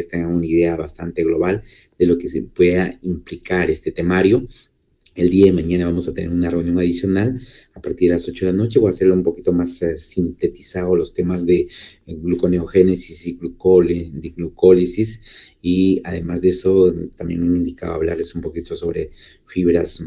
ustedes tengan una idea bastante global de lo que se pueda implicar este temario. El día de mañana vamos a tener una reunión adicional a partir de las 8 de la noche. Voy a hacerlo un poquito más sintetizado, los temas de gluconeogénesis y glucólisis. Y además de eso, también me han indicado hablarles un poquito sobre fibras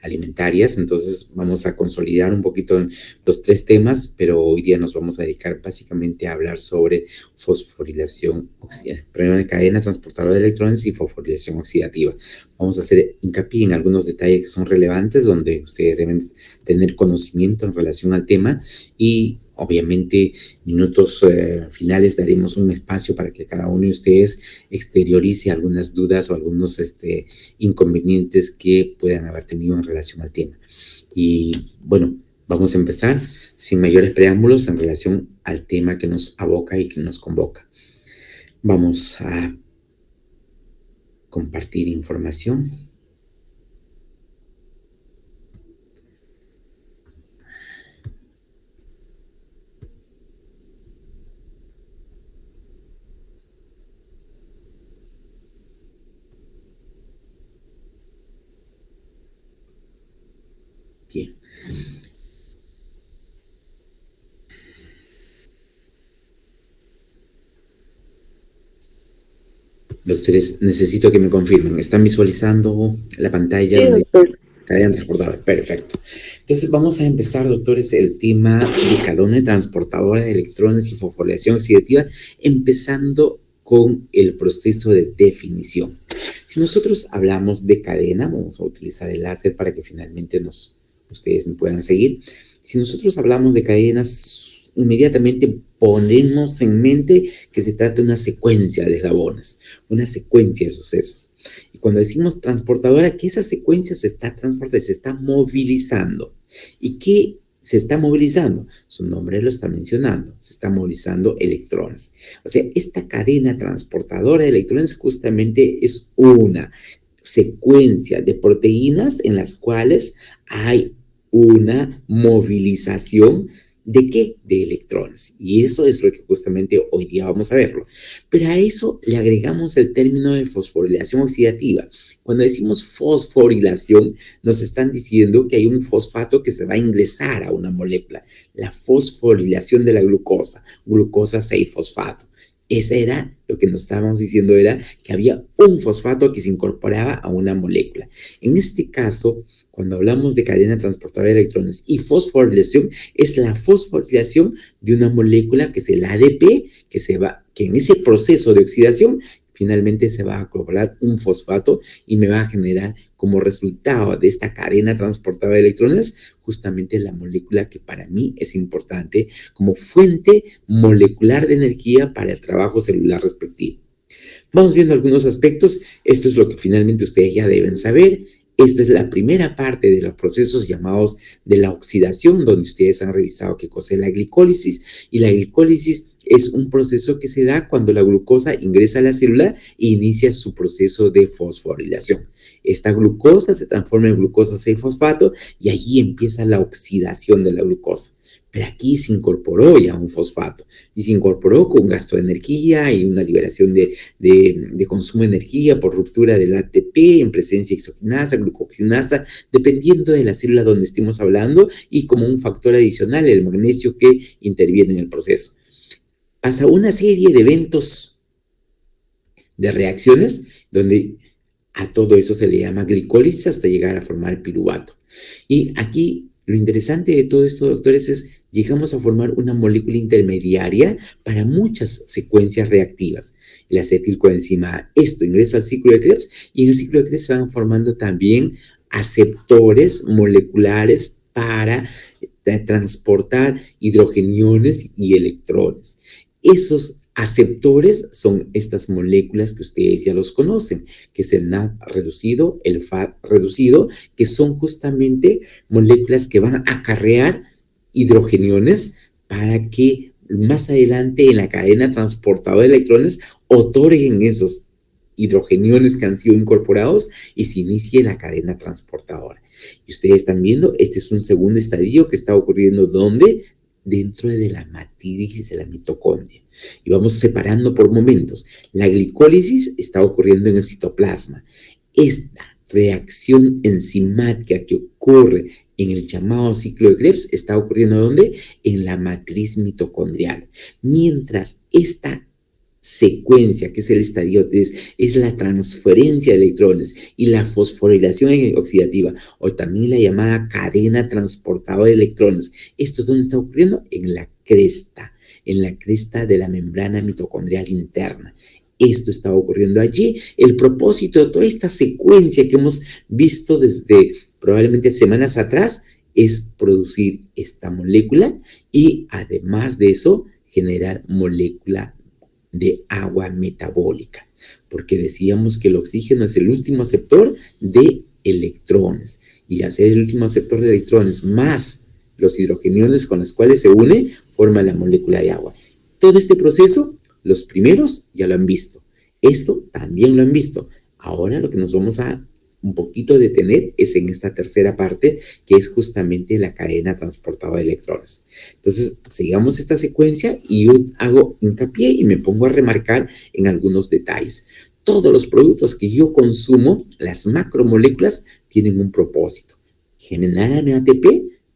alimentarias. Entonces vamos a consolidar un poquito los tres temas, pero hoy día nos vamos a dedicar básicamente a hablar sobre fosforilación oxidativa, cadena transportadora de electrones y fosforilación oxidativa. Vamos a hacer hincapié en algunos detalles que son relevantes, donde ustedes deben tener conocimiento en relación al tema, y obviamente minutos finales daremos un espacio para que cada uno de ustedes exteriorice algunas dudas o algunos inconvenientes que puedan haber tenido en relación al tema. Y bueno, vamos a empezar sin mayores preámbulos en relación al tema que nos aboca y que nos convoca. Vamos a compartir información. Bien. Doctores, necesito que me confirmen. ¿Están visualizando la pantalla donde dice cadena transportadora? Perfecto. Entonces vamos a empezar, doctores, el tema de cadena transportadora de electrones y fosforilación oxidativa, empezando con el proceso de definición. Si nosotros hablamos de cadena, vamos a utilizar el láser para que finalmente ustedes me puedan seguir. Si nosotros hablamos de cadenas, inmediatamente ponemos en mente que se trata de una secuencia de eslabones, una secuencia de sucesos. Y cuando decimos transportadora, que esa secuencia se está transportando, se está movilizando. ¿Y qué se está movilizando? Su nombre lo está mencionando, se está movilizando electrones. O sea, esta cadena transportadora de electrones justamente es una secuencia de proteínas en las cuales hay una movilización ¿de qué? De electrones. Y eso es lo que justamente hoy día vamos a verlo. Pero a eso le agregamos el término de fosforilación oxidativa. Cuando decimos fosforilación, nos están diciendo que hay un fosfato que se va a ingresar a una molécula. La fosforilación de la glucosa 6-fosfato. Ese era lo que nos estábamos diciendo, era que había un fosfato que se incorporaba a una molécula. En este caso, cuando hablamos de cadena transportadora de electrones y fosforilación, es la fosforilación de una molécula que es el ADP, que en ese proceso de oxidación finalmente se va a acoplar un fosfato y me va a generar como resultado de esta cadena transportadora de electrones justamente la molécula que para mí es importante como fuente molecular de energía para el trabajo celular respectivo. Vamos viendo algunos aspectos. Esto es lo que finalmente ustedes ya deben saber. Esta es la primera parte de los procesos llamados de la oxidación, donde ustedes han revisado qué cosa es la glicólisis. Y la glicólisis es un proceso que se da cuando la glucosa ingresa a la célula e inicia su proceso de fosforilación. Esta glucosa se transforma en glucosa 6-fosfato y allí empieza la oxidación de la glucosa. Pero aquí se incorporó ya un fosfato y se incorporó con gasto de energía y una liberación de consumo de energía por ruptura del ATP en presencia de exogenasa, glucoxinasa, dependiendo de la célula donde estemos hablando, y como un factor adicional el magnesio que interviene en el proceso. Pasa una serie de eventos, de reacciones, donde a todo eso se le llama glicólisis hasta llegar a formar piruvato. Y aquí lo interesante de todo esto, doctores, es llegamos a formar una molécula intermediaria para muchas secuencias reactivas. El acetilcoenzima A, esto ingresa al ciclo de Krebs y en el ciclo de Krebs se van formando también aceptores moleculares para transportar hidrogeniones y electrones. Esos aceptores son estas moléculas que ustedes ya los conocen, que es el NAD reducido, el FAD reducido, que son justamente moléculas que van a acarrear hidrogeniones para que más adelante en la cadena transportadora de electrones otorguen esos hidrogeniones que han sido incorporados y se inicie la cadena transportadora. Y ustedes están viendo, este es un segundo estadio que está ocurriendo, ¿dónde? dentro de la matriz de la mitocondria. Y vamos separando por momentos. La glicólisis está ocurriendo en el citoplasma. Esta reacción enzimática que ocurre en el llamado ciclo de Krebs está ocurriendo ¿dónde? En la matriz mitocondrial. Mientras esta secuencia, que es el estadio 3, es la transferencia de electrones y la fosforilación oxidativa, o también la llamada cadena transportadora de electrones. ¿Esto dónde está ocurriendo? En la cresta de la membrana mitocondrial interna. Esto está ocurriendo allí. El propósito de toda esta secuencia que hemos visto desde probablemente semanas atrás es producir esta molécula y además de eso generar molécula de agua metabólica, porque decíamos que el oxígeno es el último aceptor de electrones, y al ser el último aceptor de electrones más los hidrogeniones con los cuales se une, forma la molécula de agua. Todo este proceso, los primeros ya lo han visto, esto también lo han visto. Ahora lo que nos vamos a un poquito detener es en esta tercera parte, que es justamente la cadena transportadora de electrones. Entonces, sigamos esta secuencia y yo hago hincapié y me pongo a remarcar en algunos detalles. Todos los productos que yo consumo, las macromoléculas, tienen un propósito: generar ATP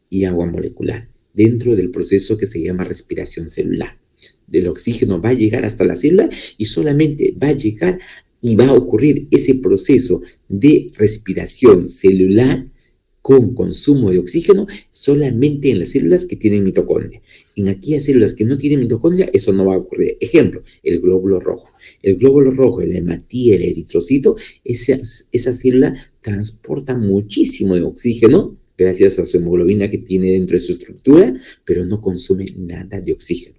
y agua molecular dentro del proceso que se llama respiración celular. El oxígeno va a llegar hasta la célula y solamente va a llegar y va a ocurrir ese proceso de respiración celular con consumo de oxígeno solamente en las células que tienen mitocondria. En aquellas células que no tienen mitocondria, eso no va a ocurrir. Ejemplo, el glóbulo rojo. El glóbulo rojo, el hematía, el eritrocito, esa célula transporta muchísimo de oxígeno gracias a su hemoglobina que tiene dentro de su estructura, pero no consume nada de oxígeno.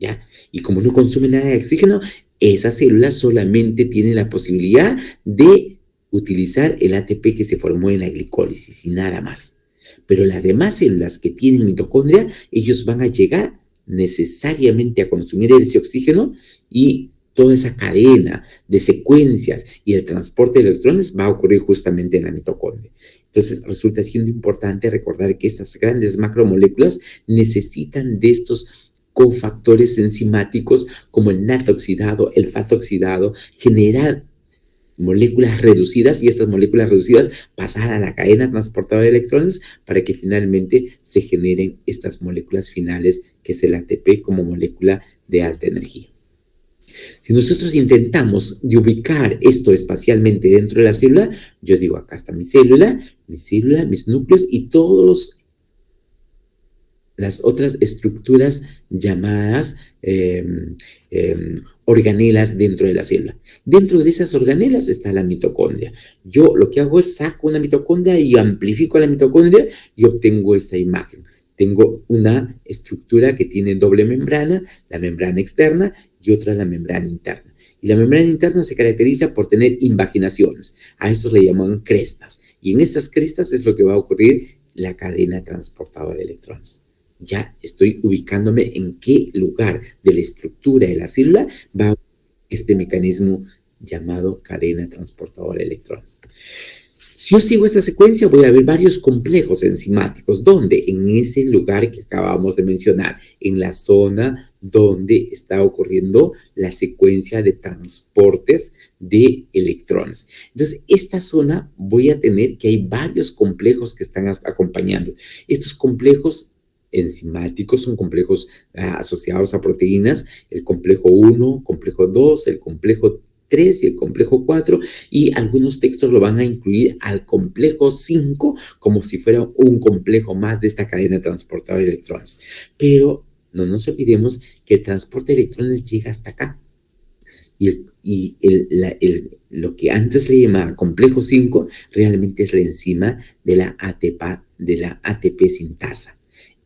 ¿Ya? Y como no consume nada de oxígeno, esa célula solamente tiene la posibilidad de utilizar el ATP que se formó en la glicólisis y nada más. Pero las demás células que tienen mitocondria, ellos van a llegar necesariamente a consumir ese oxígeno, y toda esa cadena de secuencias y el transporte de electrones va a ocurrir justamente en la mitocondria. Entonces resulta siendo importante recordar que estas grandes macromoléculas necesitan de estos cofactores enzimáticos como el NAT oxidado, el FAT oxidado, generar moléculas reducidas, y estas moléculas reducidas pasar a la cadena transportadora de electrones para que finalmente se generen estas moléculas finales, que es el ATP como molécula de alta energía. Si nosotros intentamos de ubicar esto espacialmente dentro de la célula, yo digo, acá está mi célula, mis núcleos y todos las otras estructuras llamadas organelas dentro de la célula. Dentro de esas organelas está la mitocondria. Yo lo que hago es saco una mitocondria y amplifico la mitocondria y obtengo esta imagen. Tengo una estructura que tiene doble membrana, la membrana externa y otra la membrana interna. Y la membrana interna se caracteriza por tener invaginaciones. A eso le llaman crestas. Y en estas crestas es lo que va a ocurrir la cadena transportadora de electrones. Ya estoy ubicándome en qué lugar de la estructura de la célula va este mecanismo llamado cadena transportadora de electrones. Si yo sigo esta secuencia, voy a ver varios complejos enzimáticos, donde en ese lugar que acabamos de mencionar, en la zona donde está ocurriendo la secuencia de transportes de electrones. Entonces, esta zona voy a tener que hay varios complejos que están acompañando. Estos complejos enzimáticos son complejos asociados a proteínas, el complejo 1, complejo 2, el complejo 3 y el complejo 4, y algunos textos lo van a incluir al complejo 5 como si fuera un complejo más de esta cadena transportadora de electrones. Pero no nos olvidemos que el transporte de electrones llega hasta acá. Lo que antes le llamaba complejo 5 realmente es la enzima de la ATP sintasa.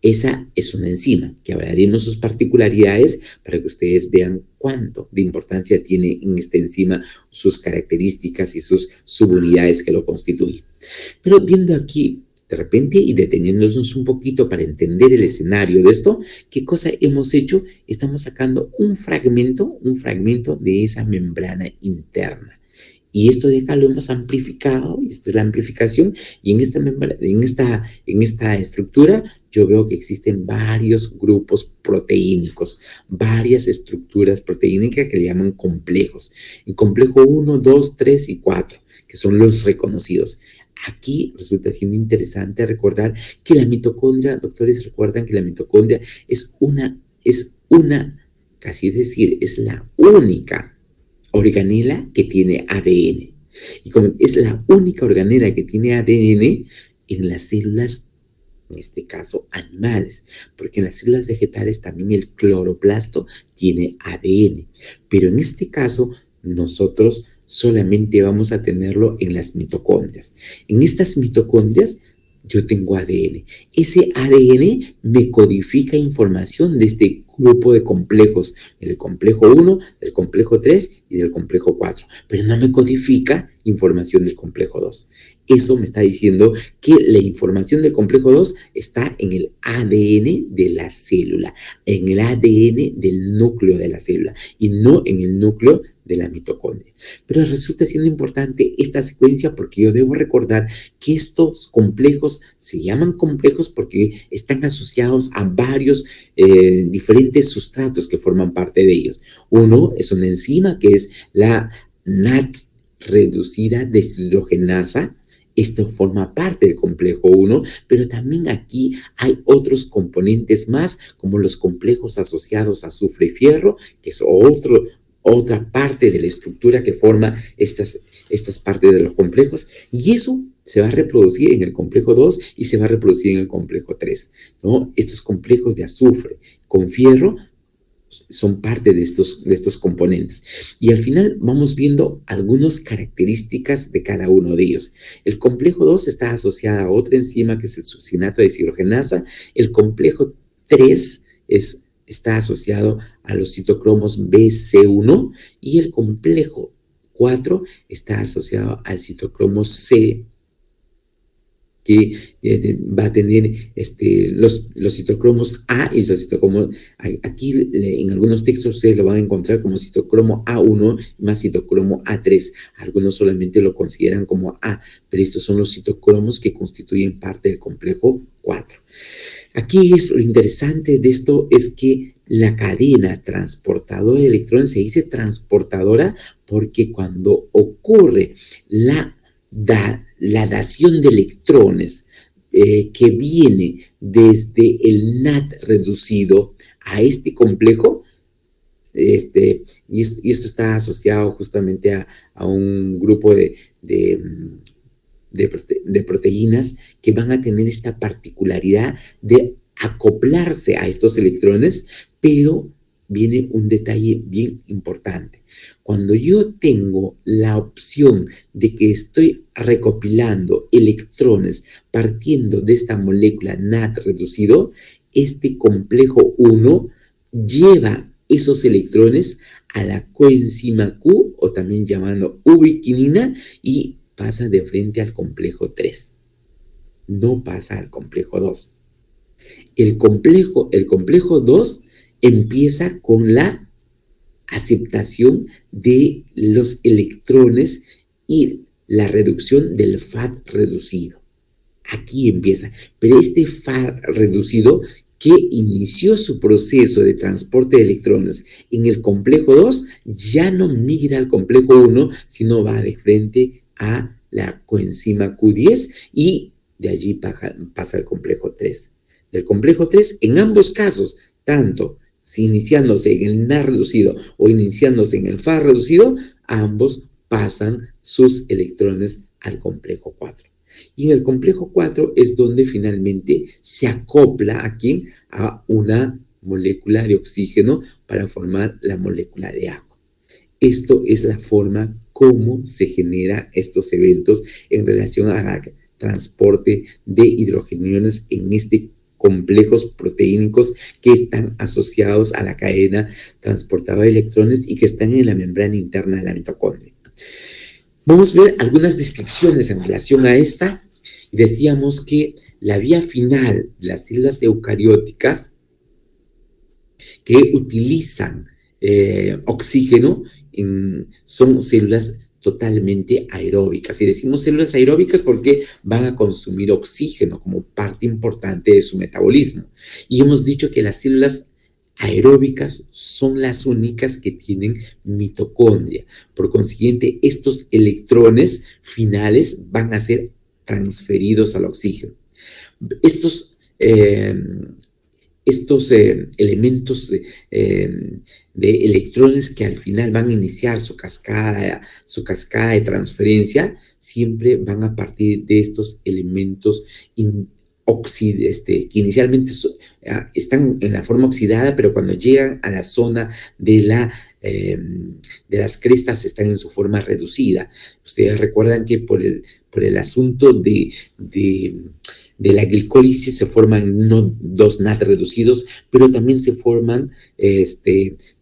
Esa es una enzima que hablaremos sus particularidades para que ustedes vean cuánto de importancia tiene en esta enzima, sus características y sus subunidades que lo constituyen. Pero viendo aquí De repente, y deteniéndonos un poquito para entender el escenario de esto, ¿qué cosa hemos hecho? Estamos sacando un fragmento de esa membrana interna. Y esto de acá lo hemos amplificado, y esta es la amplificación, y en esta estructura yo veo que existen varios grupos proteínicos, varias estructuras proteínicas que le llaman complejos. El complejo 1, 2, 3 y 4, que son los reconocidos. Aquí resulta siendo interesante recordar que la mitocondria, doctores, recuerdan que la mitocondria es casi decir, es la única organela que tiene ADN. Y como es la única organela que tiene ADN en las células, en este caso animales, porque en las células vegetales también el cloroplasto tiene ADN, pero en este caso nosotros solamente vamos a tenerlo en las mitocondrias. En estas mitocondrias yo tengo ADN. Ese ADN me codifica información de este grupo de complejos, del complejo 1, del complejo 3 y del complejo 4, pero no me codifica información del complejo 2. Eso me está diciendo que la información del complejo 2 está en el ADN de la célula, en el ADN del núcleo de la célula y no en el núcleo de la mitocondria. Pero resulta siendo importante esta secuencia porque yo debo recordar que estos complejos se llaman complejos porque están asociados a varios diferentes sustratos que forman parte de ellos. Uno es una enzima que es la NAT reducida deshidrogenasa. Esto forma parte del complejo 1, pero también aquí hay otros componentes más, como los complejos asociados a azufre y fierro, que es otra parte de la estructura que forma estas partes de los complejos, y eso se va a reproducir en el complejo 2 y se va a reproducir en el complejo 3, ¿no? Estos complejos de azufre con fierro son parte de estos componentes. Y al final vamos viendo algunas características de cada uno de ellos. El complejo 2 está asociado a otra enzima que es el succinato de deshidrogenasa. El complejo 3 está asociado a los citocromos BC1 y el complejo 4 está asociado al citocromo C, que va a tener los citocromos A y los citocromos. Aquí en algunos textos ustedes lo van a encontrar como citocromo A1 más citocromo A3. Algunos solamente lo consideran como A, pero estos son los citocromos que constituyen parte del complejo 4. Aquí lo interesante de esto es que la cadena transportadora de electrones se dice transportadora porque cuando ocurre la dación de electrones que viene desde el NAT reducido a este complejo, y esto está asociado justamente a un grupo de proteínas que van a tener esta particularidad de acoplarse a estos electrones, pero viene un detalle bien importante. Cuando yo tengo la opción de que estoy recopilando electrones partiendo de esta molécula NAT reducido, este complejo 1 lleva esos electrones a la coenzima Q, o también llamando ubiquinina, y pasa de frente al complejo 3. No pasa al complejo 2. El complejo 2 empieza con la aceptación de los electrones y la reducción del FAD reducido. Aquí empieza. Pero este FAD reducido que inició su proceso de transporte de electrones en el complejo 2 ya no migra al complejo 1, sino va de frente a la coenzima Q10 y de allí pasa al complejo 3. Del complejo 3, en ambos casos, tanto si iniciándose en el NAT reducido o iniciándose en el FAD reducido, ambos pasan sus electrones al complejo 4. Y en el complejo 4 es donde finalmente se acopla aquí a una molécula de oxígeno para formar la molécula de agua. Esto es la forma como se generan estos eventos en relación al transporte de hidrogeniones en complejos proteínicos que están asociados a la cadena transportadora de electrones y que están en la membrana interna de la mitocondria. Vamos a ver algunas descripciones en relación a esta Y decíamos que la vía final de las células eucarióticas que utilizan oxígeno son células totalmente aeróbicas. Y decimos células aeróbicas porque van a consumir oxígeno como parte importante de su metabolismo. Y hemos dicho que las células aeróbicas son las únicas que tienen mitocondria. Por consiguiente, estos electrones finales van a ser transferidos al oxígeno. Estos elementos de electrones que al final van a iniciar su cascada de transferencia, siempre van a partir de estos elementos que inicialmente están en la forma oxidada, pero cuando llegan a la zona de las crestas están en su forma reducida. Ustedes recuerdan que por el asunto de la glicólisis se forman dos NAT reducidos, pero también se forman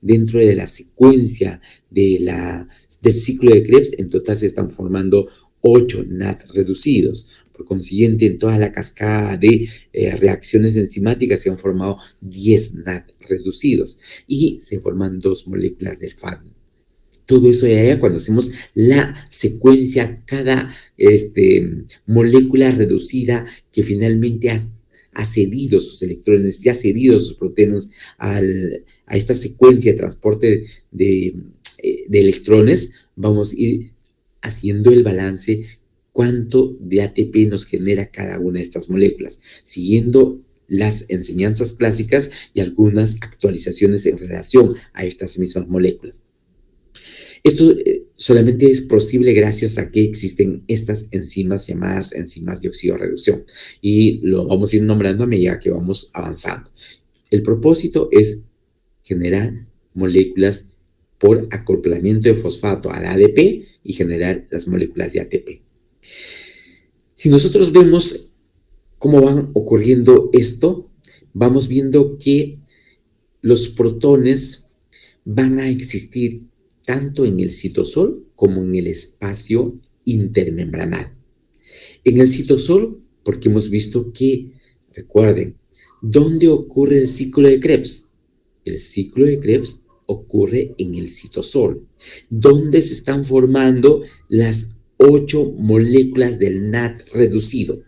dentro de la secuencia del ciclo de Krebs. En total se están formando 8 NAT reducidos. Por consiguiente, en toda la cascada de reacciones enzimáticas se han formado 10 NAT reducidos y se forman 2 moléculas del FAD. Todo eso de allá, cuando hacemos la secuencia, cada molécula reducida que finalmente ha cedido sus electrones, ya ha cedido sus proteínas a esta secuencia de transporte de electrones, vamos a ir haciendo el balance cuánto de ATP nos genera cada una de estas moléculas, siguiendo las enseñanzas clásicas y algunas actualizaciones en relación a estas mismas moléculas. Esto solamente es posible gracias a que existen estas enzimas llamadas enzimas de oxidorreducción, y lo vamos a ir nombrando a medida que vamos avanzando. El propósito es generar moléculas por acoplamiento de fosfato al ADP y generar las moléculas de ATP. Si nosotros vemos cómo van ocurriendo esto, vamos viendo que los protones van a existir tanto en el citosol como en el espacio intermembranal. En el citosol, porque hemos visto que, recuerden, ¿dónde ocurre el ciclo de Krebs? El ciclo de Krebs ocurre en el citosol, donde se están formando las 8 moléculas del NAT reducido.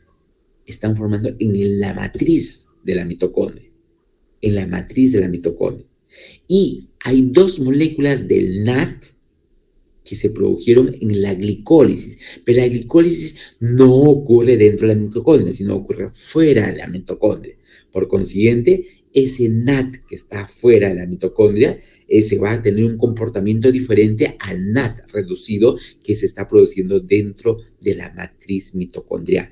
Están formando en la matriz de la mitocondria. En la matriz de la mitocondria. Y hay 2 moléculas del NAT que se produjeron en la glicólisis, pero la glicólisis no ocurre dentro de la mitocondria, sino ocurre fuera de la mitocondria. Por consiguiente, ese NAT que está fuera de la mitocondria se va a tener un comportamiento diferente al NAT reducido que se está produciendo dentro de la matriz mitocondrial.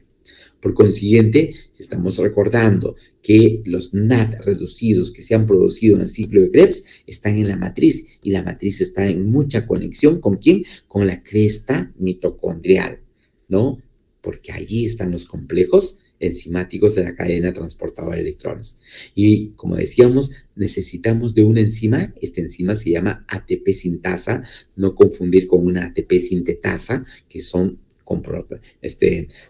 Por consiguiente, si estamos recordando que los NAT reducidos que se han producido en el ciclo de Krebs están en la matriz, y la matriz está en mucha conexión ¿con quién? Con la cresta mitocondrial, ¿no? Porque allí están los complejos enzimáticos de la cadena transportadora de electrones. Y como decíamos, necesitamos de una enzima. Esta enzima se llama ATP sintasa, no confundir con una ATP sintetasa, que son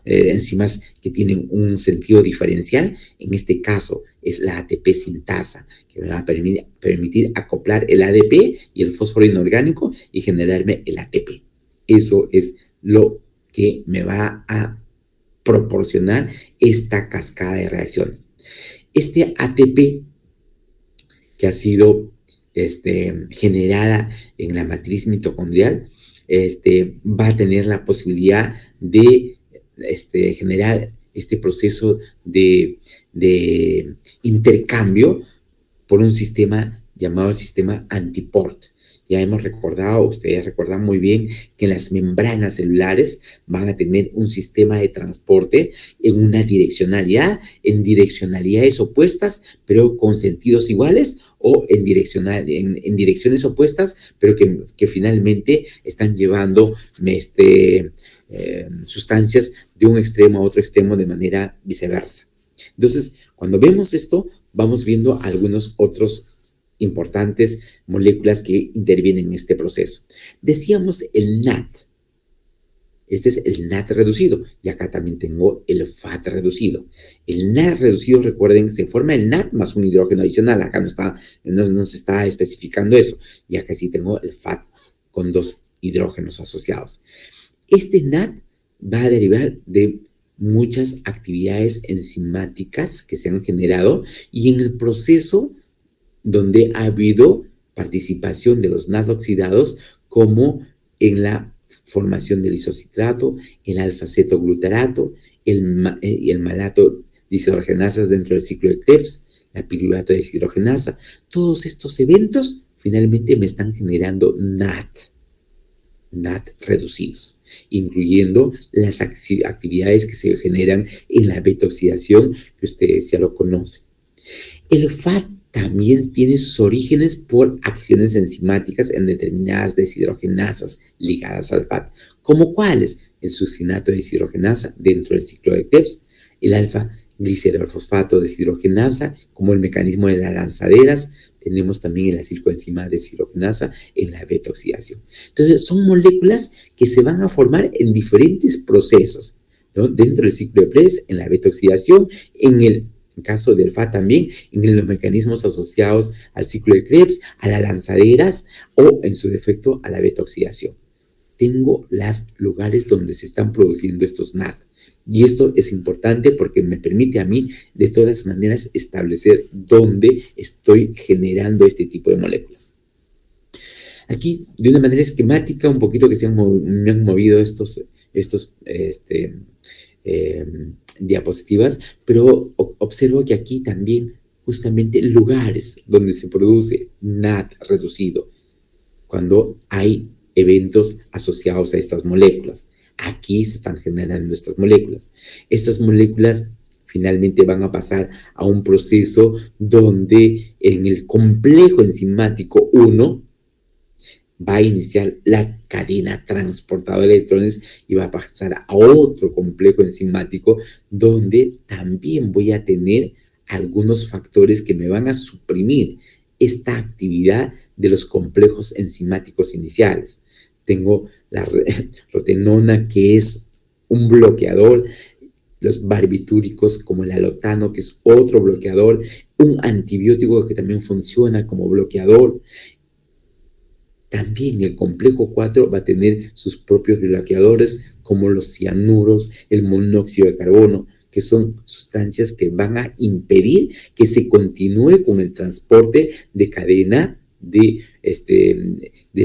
enzimas que tienen un sentido diferencial. En este caso es la ATP sintasa, que me va a permitir acoplar el ADP y el fósforo inorgánico y generarme el ATP. Eso es lo que me va a proporcionar esta cascada de reacciones. Este ATP que ha sido generada en la matriz mitocondrial va a tener la posibilidad de generar este proceso de intercambio por un sistema llamado el sistema antiport. Ya hemos recordado, ustedes recuerdan muy bien, que las membranas celulares van a tener un sistema de transporte en una direccionalidad, en direccionalidades opuestas, pero con sentidos iguales, o en direcciones opuestas, pero que finalmente están llevando sustancias de un extremo a otro extremo de manera viceversa. Entonces, cuando vemos esto, vamos viendo algunos otros importantes moléculas que intervienen en este proceso. Decíamos el NAT. Este es el NAT reducido. Y acá también tengo el FAT reducido. El NAT reducido, recuerden, se forma el NAT más un hidrógeno adicional. Acá no se está especificando eso. Y acá sí tengo el FAT con 2 hidrógenos asociados. Este NAT va a derivar de muchas actividades enzimáticas que se han generado y en el proceso donde ha habido participación de los NAT oxidados, como en la formación del isocitrato, el alfa-cetoglutarato, el malato deshidrogenasas dentro del ciclo de Krebs, la pirulato deshidrogenasa. Todos estos eventos finalmente me están generando NAT reducidos, incluyendo las actividades que se generan en la beta-oxidación, que ustedes ya lo conocen. El FAT también tiene sus orígenes por acciones enzimáticas en determinadas deshidrogenasas ligadas al FAT, como cuáles: el succinato de deshidrogenasa dentro del ciclo de Krebs, el alfa-glicerolfosfato deshidrogenasa, como el mecanismo de las lanzaderas. Tenemos también el acilcoenzima deshidrogenasa en la beta-oxidación. Entonces, son moléculas que se van a formar en diferentes procesos, ¿no? Dentro del ciclo de Krebs, en la beta-oxidación, en caso del FAT también, en los mecanismos asociados al ciclo de Krebs, a las lanzaderas o, en su defecto, a la beta-oxidación. Tengo los lugares donde se están produciendo estos NAT. Y esto es importante porque me permite a mí, de todas maneras, establecer dónde estoy generando este tipo de moléculas. Aquí, de una manera esquemática, un poquito que me han movido estos diapositivas, pero observo que aquí también justamente lugares donde se produce NAT reducido, cuando hay eventos asociados a estas moléculas. Aquí se están generando estas moléculas. Estas moléculas finalmente van a pasar a un proceso donde en el complejo enzimático 1 va a iniciar la cadena transportadora de electrones y va a pasar a otro complejo enzimático donde también voy a tener algunos factores que me van a suprimir esta actividad de los complejos enzimáticos iniciales. Tengo la rotenona, que es un bloqueador, los barbitúricos como el alotano, que es otro bloqueador, un antibiótico que también funciona como bloqueador. También el complejo 4 va a tener sus propios bloqueadores, como los cianuros, el monóxido de carbono, que son sustancias que van a impedir que se continúe con el transporte de cadena del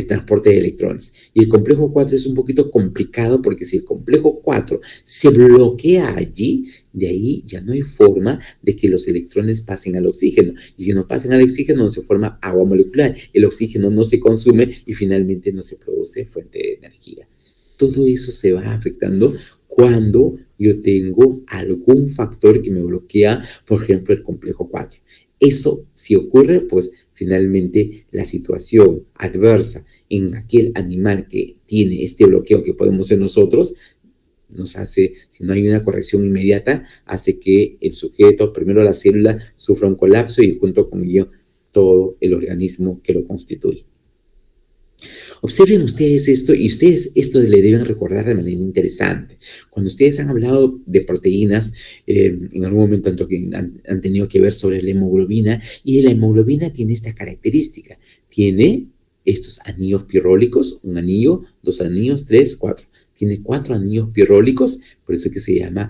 transporte de electrones. Y el complejo 4 es un poquito complicado porque si el complejo 4 se bloquea allí, de ahí ya no hay forma de que los electrones pasen al oxígeno. Y si no pasan al oxígeno, no se forma agua molecular. El oxígeno no se consume y finalmente no se produce fuente de energía. Todo eso se va afectando cuando yo tengo algún factor que me bloquea, por ejemplo, el complejo 4. Eso, si ocurre, pues finalmente la situación adversa en aquel animal que tiene este bloqueo que podemos ser nosotros, nos hace, si no hay una corrección inmediata, hace que el sujeto, primero la célula, sufra un colapso y junto con ello todo el organismo que lo constituye. Observen ustedes esto y ustedes esto le deben recordar de manera interesante. Cuando ustedes han hablado de proteínas, en algún momento han tenido que ver sobre la hemoglobina, y la hemoglobina tiene esta característica. Tiene estos anillos pirrólicos, un anillo, 2 anillos, 3, 4. Tiene 4 anillos pirrólicos, por eso que se llama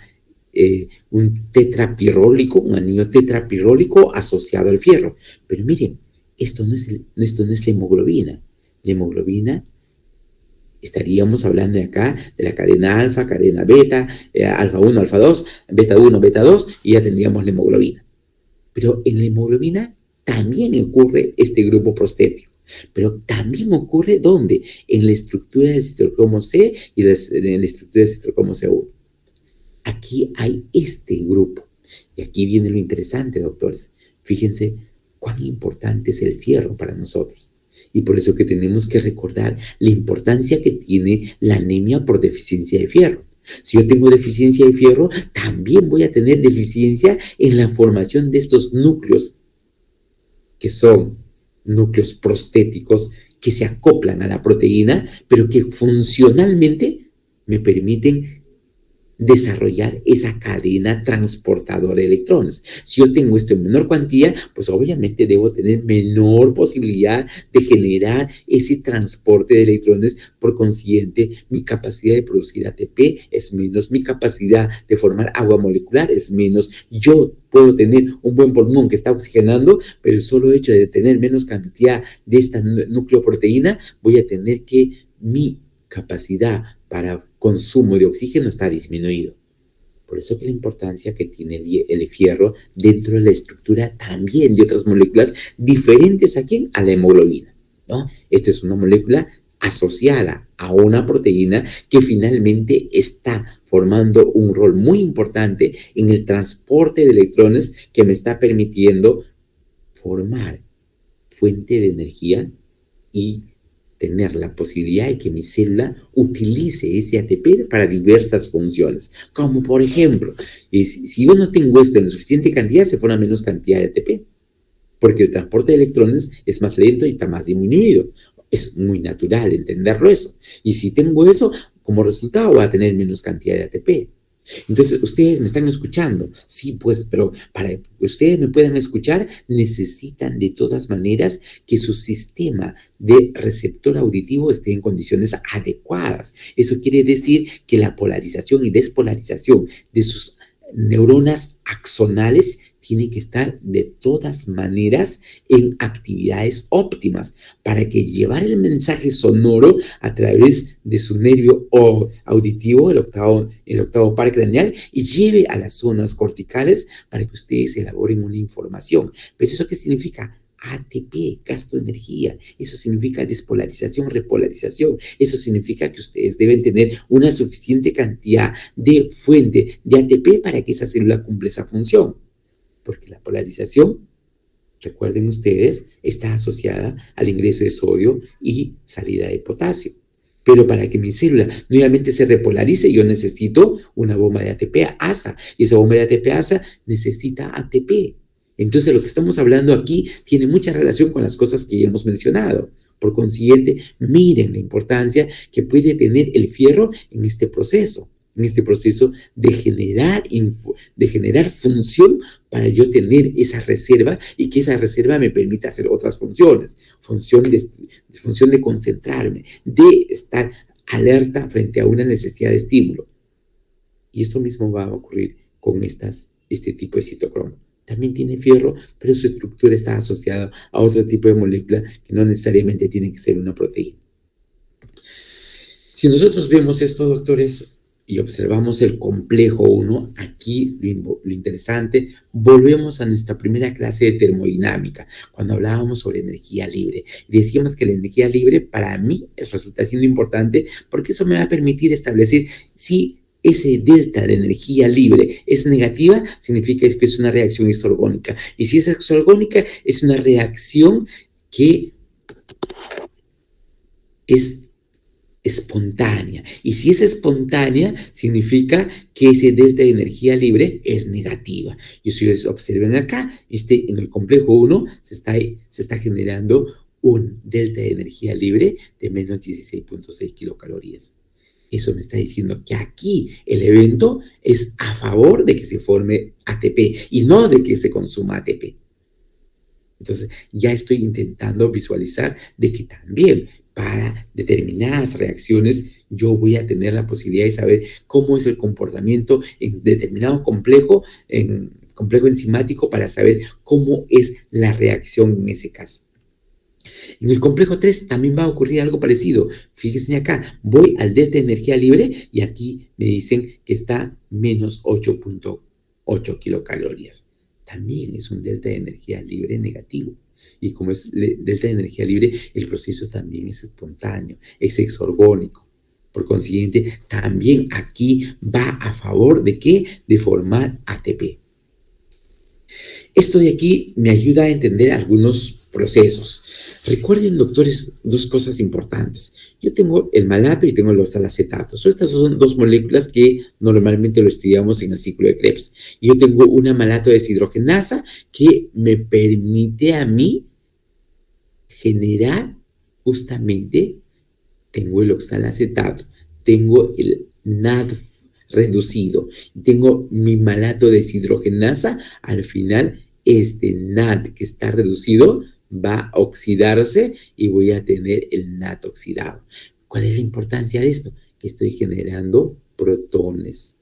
un tetrapirrólico, un anillo tetrapirrólico asociado al fierro. Pero miren, esto no es la hemoglobina. La hemoglobina, estaríamos hablando de acá de la cadena alfa, cadena beta, alfa 1, alfa 2, beta 1, beta 2, y ya tendríamos la hemoglobina. Pero en la hemoglobina también ocurre este grupo prostético. Pero también ocurre, ¿dónde? En la estructura del citocromo C y en la estructura del citocromo C1. Aquí hay este grupo. Y aquí viene lo interesante, doctores. Fíjense cuán importante es el fierro para nosotros. Y por eso que tenemos que recordar la importancia que tiene la anemia por deficiencia de fierro. Si yo tengo deficiencia de fierro, también voy a tener deficiencia en la formación de estos núcleos, que son núcleos prostéticos, que se acoplan a la proteína, pero que funcionalmente me permiten desarrollar esa cadena transportadora de electrones. Si yo tengo esto en menor cuantía, pues obviamente debo tener menor posibilidad de generar ese transporte de electrones. Por consiguiente, mi capacidad de producir ATP es menos, mi capacidad de formar agua molecular es menos. Yo puedo tener un buen pulmón que está oxigenando, pero el solo hecho de tener menos cantidad de esta nucleoproteína, voy a tener que mi capacidad para consumo de oxígeno está disminuido. Por eso que la importancia que tiene el fierro dentro de la estructura también de otras moléculas diferentes a quién, a la hemoglobina, ¿no? Esta es una molécula asociada a una proteína que finalmente está formando un rol muy importante en el transporte de electrones que me está permitiendo formar fuente de energía y tener la posibilidad de que mi célula utilice ese ATP para diversas funciones. Como por ejemplo, si yo no tengo esto en suficiente cantidad, se forma menos cantidad de ATP, porque el transporte de electrones es más lento y está más disminuido. Es muy natural entenderlo eso. Y si tengo eso, como resultado voy a tener menos cantidad de ATP. Entonces, ustedes me están escuchando. Sí, pues, pero para que ustedes me puedan escuchar, necesitan de todas maneras que su sistema de receptor auditivo esté en condiciones adecuadas. Eso quiere decir que la polarización y despolarización de sus neuronas axonales tiene que estar de todas maneras en actividades óptimas para que llevar el mensaje sonoro a través de su nervio auditivo, el octavo par craneal, y lleve a las zonas corticales para que ustedes elaboren una información. ¿Pero eso qué significa? ATP, gasto de energía. Eso significa despolarización, repolarización. Eso significa que ustedes deben tener una suficiente cantidad de fuente de ATP para que esa célula cumpla esa función. Porque la polarización, recuerden ustedes, está asociada al ingreso de sodio y salida de potasio. Pero para que mi célula nuevamente se repolarice, yo necesito una bomba de ATP ASA. Y esa bomba de ATP ASA necesita ATP. Entonces, lo que estamos hablando aquí tiene mucha relación con las cosas que ya hemos mencionado. Por consiguiente, miren la importancia que puede tener el fierro en este proceso de generar función para yo tener esa reserva y que esa reserva me permita hacer otras funciones, función de concentrarme, de estar alerta frente a una necesidad de estímulo. Y esto mismo va a ocurrir con este tipo de citocromo. También tiene fierro, pero su estructura está asociada a otro tipo de molécula que no necesariamente tiene que ser una proteína. Si nosotros vemos esto, doctores, y observamos el complejo 1, aquí lo interesante, volvemos a nuestra primera clase de termodinámica, cuando hablábamos sobre energía libre. Decíamos que la energía libre para mí resulta siendo importante porque eso me va a permitir establecer si ese delta de energía libre es negativa, significa que es una reacción exorgónica. Y si es exorgónica, es una reacción que es espontánea. Y si es espontánea, significa que ese delta de energía libre es negativa. Y si ustedes observen acá, en el complejo 1 se está generando un delta de energía libre de menos 16.6 kilocalorías. Eso me está diciendo que aquí el evento es a favor de que se forme ATP y no de que se consuma ATP. Entonces, ya estoy intentando visualizar de que también para determinadas reacciones yo voy a tener la posibilidad de saber cómo es el comportamiento en determinado complejo enzimático para saber cómo es la reacción en ese caso. En el complejo 3 también va a ocurrir algo parecido. Fíjense acá, voy al delta de energía libre y aquí me dicen que está menos 8.8 kilocalorías. También es un delta de energía libre negativo. Y como es delta de energía libre, el proceso también es espontáneo, es exorgónico. Por consiguiente, también aquí va a favor de ¿qué? De formar ATP. Esto de aquí me ayuda a entender algunos procesos. Recuerden, doctores, dos cosas importantes. Yo tengo el malato y tengo los oxalacetatos. Estas son dos moléculas que normalmente lo estudiamos en el ciclo de Krebs. Yo tengo una malato deshidrogenasa que me permite a mí generar justamente, tengo el oxalacetato, tengo el NAD reducido. Tengo mi malato deshidrogenasa. Al final, este NAD que está reducido va a oxidarse y voy a tener el NAD oxidado. ¿Cuál es la importancia de esto? Que estoy generando protones.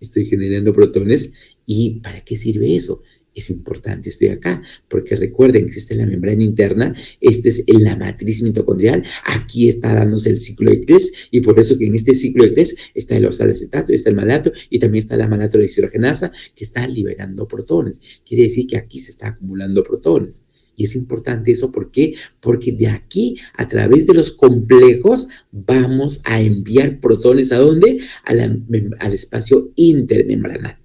Estoy generando protones. ¿Y para qué sirve eso? Es importante, estoy acá, porque recuerden que esta es la membrana interna, esta es la matriz mitocondrial, aquí está dándose el ciclo de Krebs, y por eso que en este ciclo de Krebs está el oxalacetato, está el malato, y también está la malato deshidrogenasa, que está liberando protones. Quiere decir que aquí se está acumulando protones. Y es importante eso, ¿por qué? Porque de aquí, a través de los complejos, vamos a enviar protones, ¿a dónde? Al espacio intermembranal,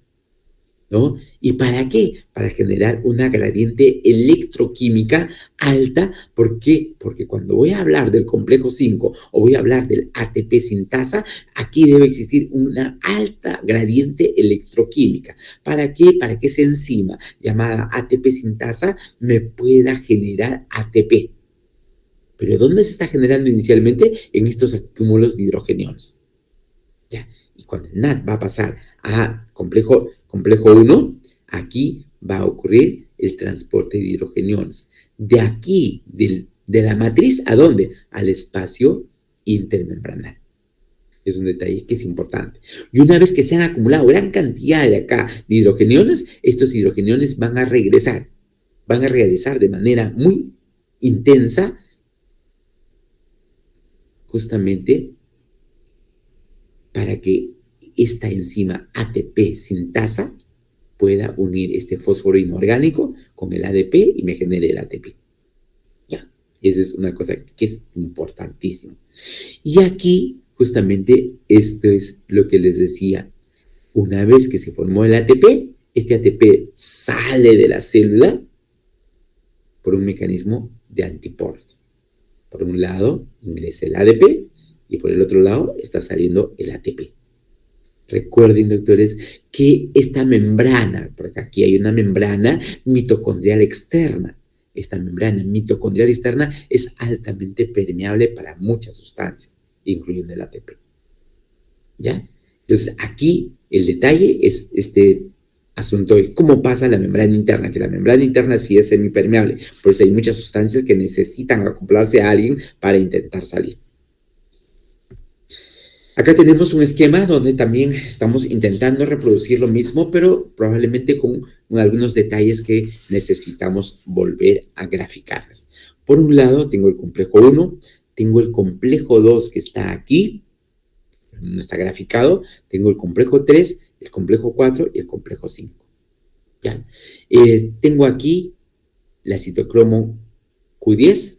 ¿no? ¿Y para qué? Para generar una gradiente electroquímica alta. ¿Por qué? Porque cuando voy a hablar del complejo 5 o voy a hablar del ATP sintasa, aquí debe existir una alta gradiente electroquímica. ¿Para qué? Para que esa enzima llamada ATP sintasa me pueda generar ATP. ¿Pero dónde se está generando inicialmente? En estos acúmulos de hidrogeniones. ¿Ya? Y cuando el NAD va a pasar a complejo 1, aquí va a ocurrir el transporte de hidrogeniones. De aquí, de la matriz, ¿a dónde? Al espacio intermembranal. Es un detalle que es importante. Y una vez que se han acumulado gran cantidad de acá de hidrogeniones, estos hidrogeniones van a regresar de manera muy intensa, justamente para que esta enzima ATP sintasa pueda unir este fósforo inorgánico con el ADP y me genere el ATP. ¿Ya? Esa es una cosa que es importantísima. Y aquí, justamente, esto es lo que les decía. Una vez que se formó el ATP, este ATP sale de la célula por un mecanismo de antiport. Por un lado, ingresa el ADP y por el otro lado está saliendo el ATP. Recuerden, doctores, que esta membrana, porque aquí hay una membrana mitocondrial externa, esta membrana mitocondrial externa es altamente permeable para muchas sustancias, incluyendo el ATP. ¿Ya? Entonces, aquí el detalle es este asunto de cómo pasa la membrana interna, que la membrana interna sí es semipermeable, por eso hay muchas sustancias que necesitan acoplarse a alguien para intentar salir. Acá tenemos un esquema donde también estamos intentando reproducir lo mismo, pero probablemente con algunos detalles que necesitamos volver a graficarles. Por un lado, tengo el complejo 1, tengo el complejo 2 que está aquí, no está graficado, tengo el complejo 3, el complejo 4 y el complejo 5. ¿Ya? Tengo aquí la citocromo Q10,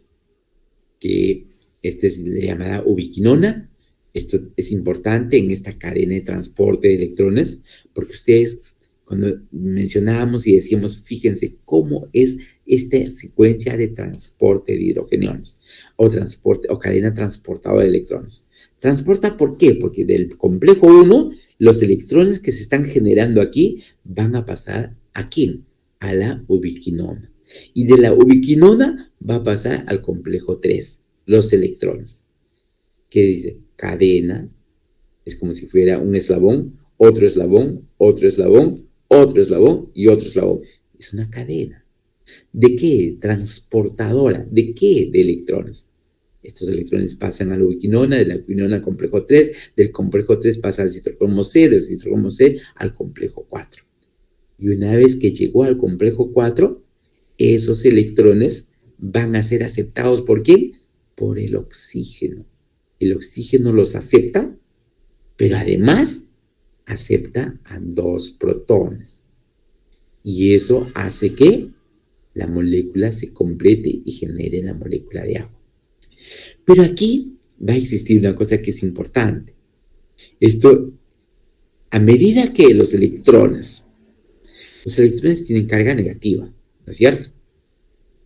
que esta es la llamada ubiquinona. Esto es importante en esta cadena de transporte de electrones, porque ustedes, cuando mencionábamos y decíamos, fíjense cómo es esta secuencia de transporte de hidrogeniones, o cadena transportadora de electrones. ¿Transporta por qué? Porque del complejo 1, los electrones que se están generando aquí van a pasar ¿a quién? A la ubiquinona. Y de la ubiquinona va a pasar al complejo 3, los electrones. ¿Qué dice? Cadena, es como si fuera un eslabón, otro eslabón, otro eslabón, otro eslabón y otro eslabón. Es una cadena. ¿De qué? Transportadora. ¿De qué? De electrones. Estos electrones pasan a la ubiquinona, de la ubiquinona al complejo 3, del complejo 3 pasa al citocromo C, del citocromo C al complejo 4. Y una vez que llegó al complejo 4, esos electrones van a ser aceptados ¿por quién? Por el oxígeno. El oxígeno los acepta, pero además acepta a 2 protones. Y eso hace que la molécula se complete y genere la molécula de agua. Pero aquí va a existir una cosa que es importante. Esto, a medida que los electrones tienen carga negativa, ¿no es cierto?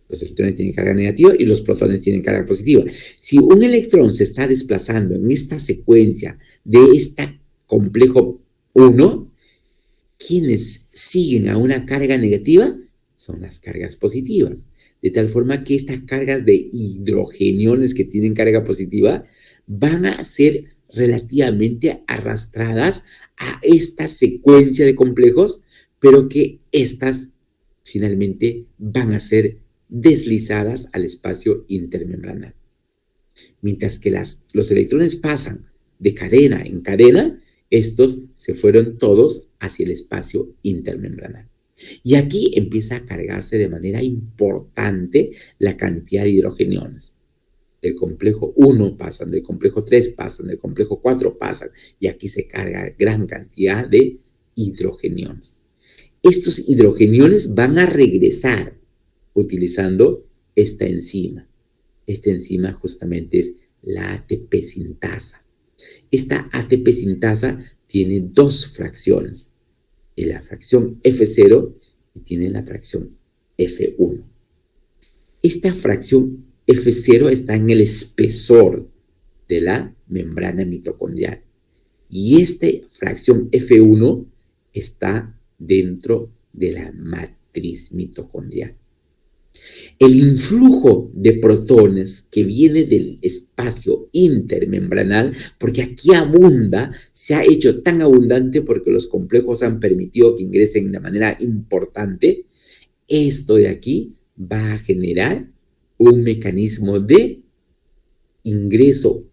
Los electrones tienen carga negativa y los protones tienen carga positiva. Si un electrón se está desplazando en esta secuencia de este complejo 1, quienes siguen a una carga negativa son las cargas positivas. De tal forma que estas cargas de hidrogeniones que tienen carga positiva van a ser relativamente arrastradas a esta secuencia de complejos, pero que estas finalmente van a ser deslizadas al espacio intermembranal. Mientras que los electrones pasan de cadena en cadena, estos se fueron todos hacia el espacio intermembranal. Y aquí empieza a cargarse de manera importante la cantidad de hidrogeniones. Del complejo 1 pasan, del complejo 3 pasan, del complejo 4 pasan, y aquí se carga gran cantidad de hidrogeniones. Estos hidrogeniones van a regresar utilizando esta enzima. Esta enzima justamente es la ATP sintasa. Esta ATP sintasa tiene dos fracciones, la fracción F0 y tiene la fracción F1. Esta fracción F0 está en el espesor de la membrana mitocondrial y esta fracción F1 está dentro de la matriz mitocondrial. El influjo de protones que viene del espacio intermembranal, porque aquí abunda, se ha hecho tan abundante porque los complejos han permitido que ingresen de manera importante, esto de aquí va a generar un mecanismo de ingreso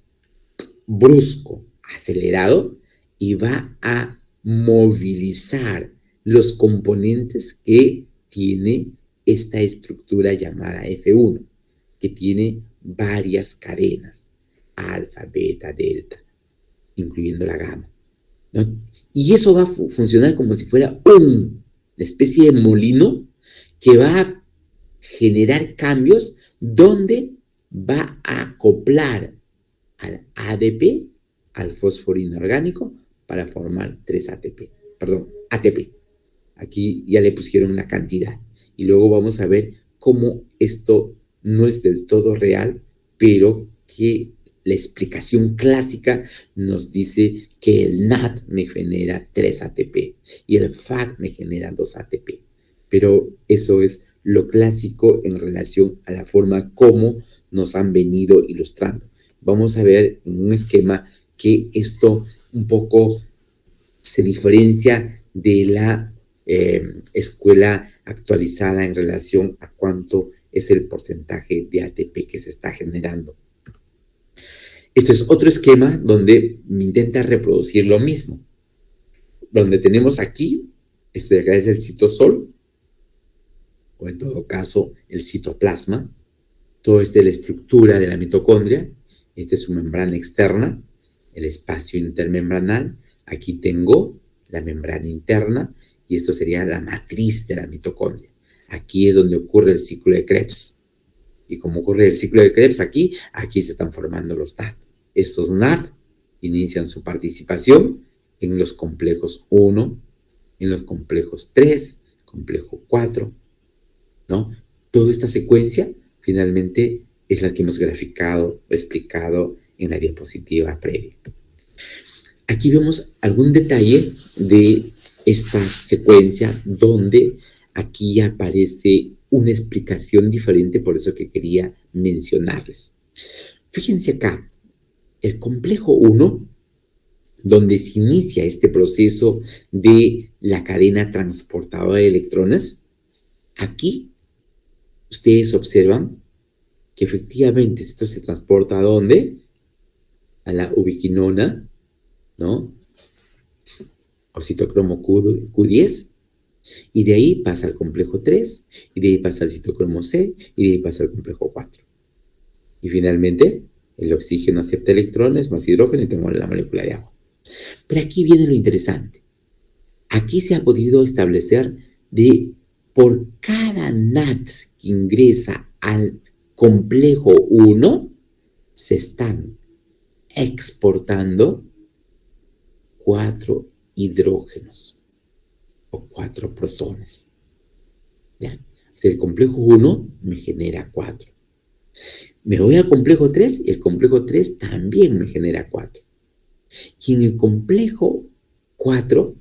brusco, acelerado, y va a movilizar los componentes que tiene esta estructura llamada F1, que tiene varias cadenas, alfa, beta, delta, incluyendo la gamma, ¿no? Y eso va a funcionar como si fuera una especie de molino que va a generar cambios donde va a acoplar al ADP, al fósforo inorgánico, para formar 3 ATP. Aquí ya le pusieron la cantidad. Y luego vamos a ver cómo esto no es del todo real, pero que la explicación clásica nos dice que el NAD me genera 3 ATP y el FAD me genera 2 ATP. Pero eso es lo clásico en relación a la forma como nos han venido ilustrando. Vamos a ver en un esquema que esto un poco se diferencia de la escuela actualizada en relación a cuánto es el porcentaje de ATP que se está generando. Esto es otro esquema donde me intenta reproducir lo mismo. Donde tenemos aquí, esto de acá es el citosol, o en todo caso el citoplasma. Todo esto es la estructura de la mitocondria. Esta es su membrana externa, el espacio intermembranal. Aquí tengo la membrana interna y esto sería la matriz de la mitocondria. Aquí es donde ocurre el ciclo de Krebs. Y como ocurre el ciclo de Krebs aquí se están formando los NAD. Estos NAD inician su participación en los complejos 1, en los complejos 3, complejo 4, ¿no? Toda esta secuencia finalmente es la que hemos graficado, explicado en la diapositiva previa. Aquí vemos algún detalle de esta secuencia donde aquí aparece una explicación diferente, por eso que quería mencionarles. Fíjense acá, el complejo 1, donde se inicia este proceso de la cadena transportadora de electrones, aquí ustedes observan que efectivamente esto se transporta ¿a dónde? A la ubiquinona, ¿no? O citocromo Q10, y de ahí pasa al complejo 3, y de ahí pasa al citocromo C, y de ahí pasa al complejo 4. Y finalmente, el oxígeno acepta electrones más hidrógeno y tengo la molécula de agua. Pero aquí viene lo interesante. Aquí se ha podido establecer de por cada NAD que ingresa al complejo 1, se están exportando 4 hidrógenos o 4 protones. ¿Ya? Si el complejo 1 me genera 4. Me voy al complejo 3 y el complejo 3 también me genera 4. Y en el complejo 4,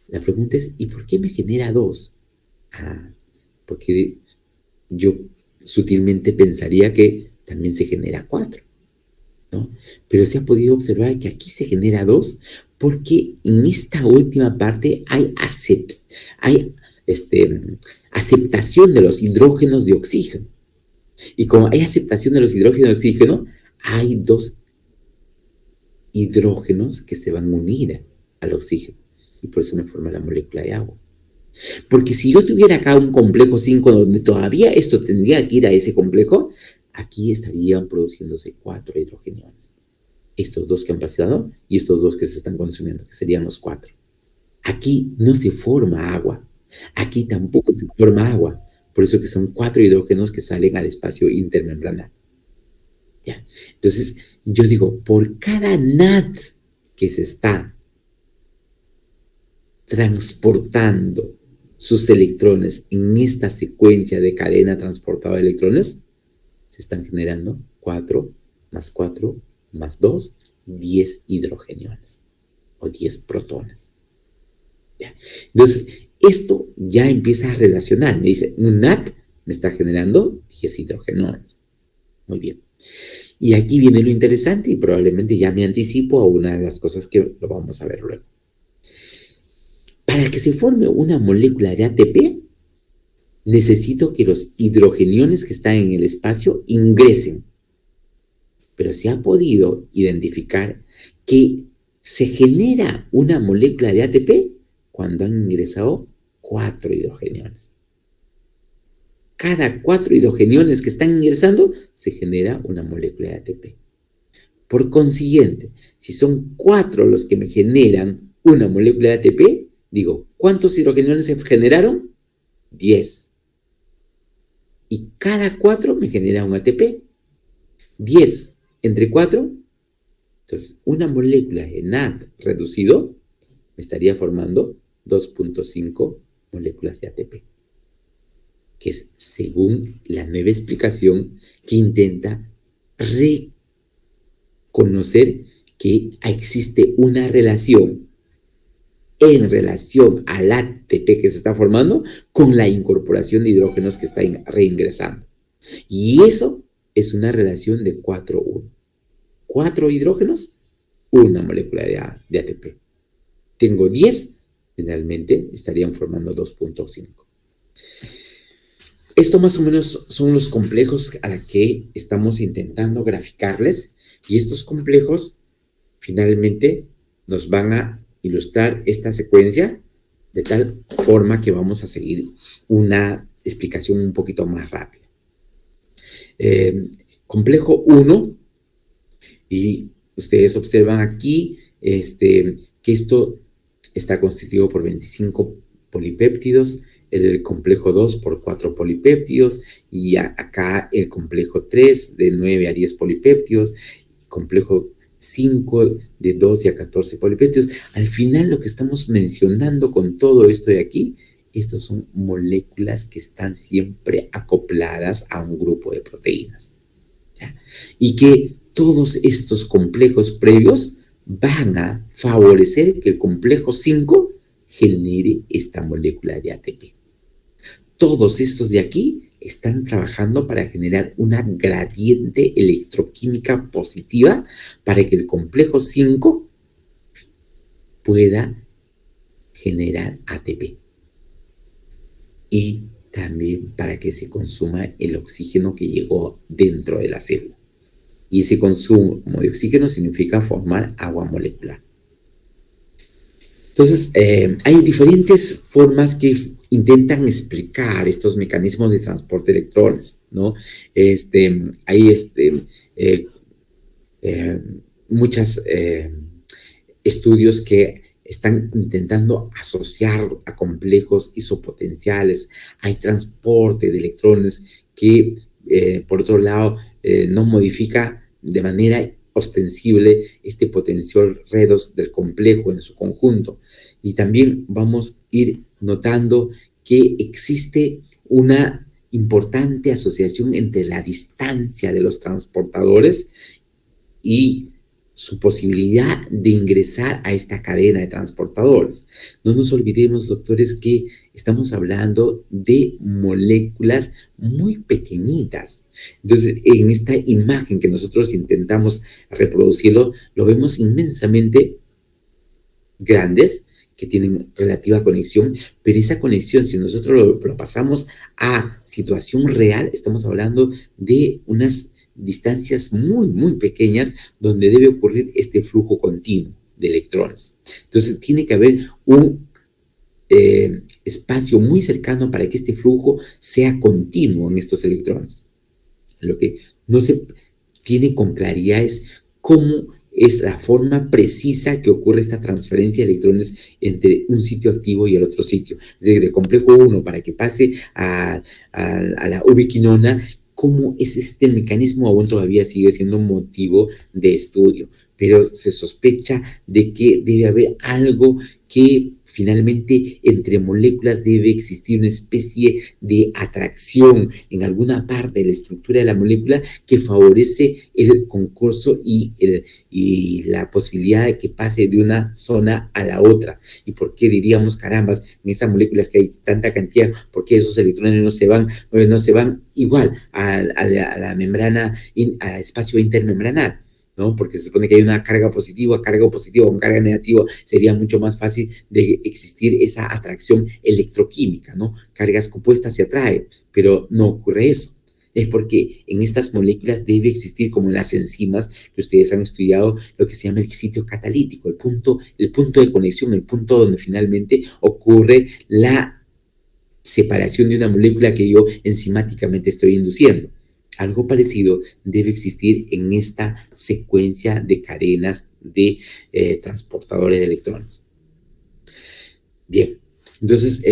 la pregunta es, ¿y por qué me genera 2? Porque yo sutilmente pensaría que también se genera 4. ¿no? Pero se ha podido observar que aquí se genera 2 porque en esta última parte hay aceptación de los hidrógenos de oxígeno. Y como hay aceptación de los hidrógenos de oxígeno, hay 2 hidrógenos que se van a unir al oxígeno. Y por eso me forma la molécula de agua. Porque si yo tuviera acá un complejo 5 donde todavía esto tendría que ir a ese complejo, aquí estarían produciéndose 4 hidrogeniones. Estos 2 que han pasado y estos 2 que se están consumiendo, que serían los 4. Aquí no se forma agua. Aquí tampoco se forma agua. Por eso que son 4 hidrógenos que salen al espacio intermembranal. ¿Ya? Entonces, yo digo, por cada NAD que se está transportando sus electrones en esta secuencia de cadena transportada de electrones, se están generando 4 más 4 más 2, 10 hidrogeniones o 10 protones. ¿Ya? Entonces, esto ya empieza a relacionar. Me dice, un NAD me está generando 10 hidrogeniones. Muy bien. Y aquí viene lo interesante y probablemente ya me anticipo a una de las cosas que lo vamos a ver luego. Para que se forme una molécula de ATP, necesito que los hidrogeniones que están en el espacio ingresen. Pero se ha podido identificar que se genera una molécula de ATP cuando han ingresado 4 hidrogeniones. Cada 4 hidrogeniones que están ingresando, se genera una molécula de ATP. Por consiguiente, si son 4 los que me generan una molécula de ATP, digo, ¿cuántos hidrogeniones se generaron? 10. Y cada 4 me genera un ATP. 10 entre 4, entonces una molécula de NAD reducido me estaría formando 2.5 moléculas de ATP, que es según la nueva explicación que intenta reconocer que existe una relación en relación al ATP que se está formando con la incorporación de hidrógenos que está reingresando. Y eso es una relación de 4-1. 4 hidrógenos, una molécula de ATP. Tengo 10, finalmente estarían formando 2.5. Esto más o menos son los complejos a los que estamos intentando graficarles, y estos complejos finalmente nos van a ilustrar esta secuencia de tal forma que vamos a seguir una explicación un poquito más rápida. Complejo 1, y ustedes observan aquí que esto está constituido por 25 polipéptidos, el complejo 2 por 4 polipéptidos, y acá el complejo 3 de 9 a 10 polipéptidos, complejo 5 de 12 a 14 polipéptidos. Al final lo que estamos mencionando con todo esto de aquí, estos son moléculas que están siempre acopladas a un grupo de proteínas, ¿ya? Y que todos estos complejos previos van a favorecer que el complejo 5 genere esta molécula de ATP. Todos estos de aquí están trabajando para generar una gradiente electroquímica positiva para que el complejo 5 pueda generar ATP. Y también para que se consuma el oxígeno que llegó dentro de la célula. Y ese consumo de oxígeno significa formar agua molecular. Entonces, hay diferentes formas que intentan explicar estos mecanismos de transporte de electrones, ¿no? Hay muchos estudios que están intentando asociar a complejos isopotenciales. Hay transporte de electrones que, por otro lado, no modifica de manera ostensible este potencial redox del complejo en su conjunto. Y también vamos a ir notando que existe una importante asociación entre la distancia de los transportadores y su posibilidad de ingresar a esta cadena de transportadores. No nos olvidemos, doctores, que estamos hablando de moléculas muy pequeñitas. Entonces, en esta imagen que nosotros intentamos reproducirlo, lo vemos inmensamente grandes, que tienen relativa conexión, pero esa conexión, si nosotros lo pasamos a situación real, estamos hablando de unas distancias muy, muy pequeñas donde debe ocurrir este flujo continuo de electrones. Entonces, tiene que haber un espacio muy cercano para que este flujo sea continuo en estos electrones. Lo que no se tiene con claridad es cómo es la forma precisa que ocurre esta transferencia de electrones entre un sitio activo y el otro sitio. Es decir, del complejo 1 para que pase a la ubiquinona, cómo es este mecanismo aún todavía sigue siendo motivo de estudio, pero se sospecha de que debe haber algo que finalmente entre moléculas debe existir una especie de atracción en alguna parte de la estructura de la molécula que favorece el concurso y la posibilidad de que pase de una zona a la otra. ¿Y por qué diríamos, carambas, en esas moléculas que hay tanta cantidad, por qué esos electrones no se van igual a la membrana, al espacio intermembranar? ¿No? Porque se supone que hay una carga positiva con carga negativa, sería mucho más fácil de existir esa atracción electroquímica, ¿no? Cargas compuestas se atraen, pero no ocurre eso. Es porque en estas moléculas debe existir, como en las enzimas, que ustedes han estudiado, lo que se llama el sitio catalítico, el punto de conexión, el punto donde finalmente ocurre la separación de una molécula que yo enzimáticamente estoy induciendo. Algo parecido debe existir en esta secuencia de cadenas de transportadores de electrones. Bien, entonces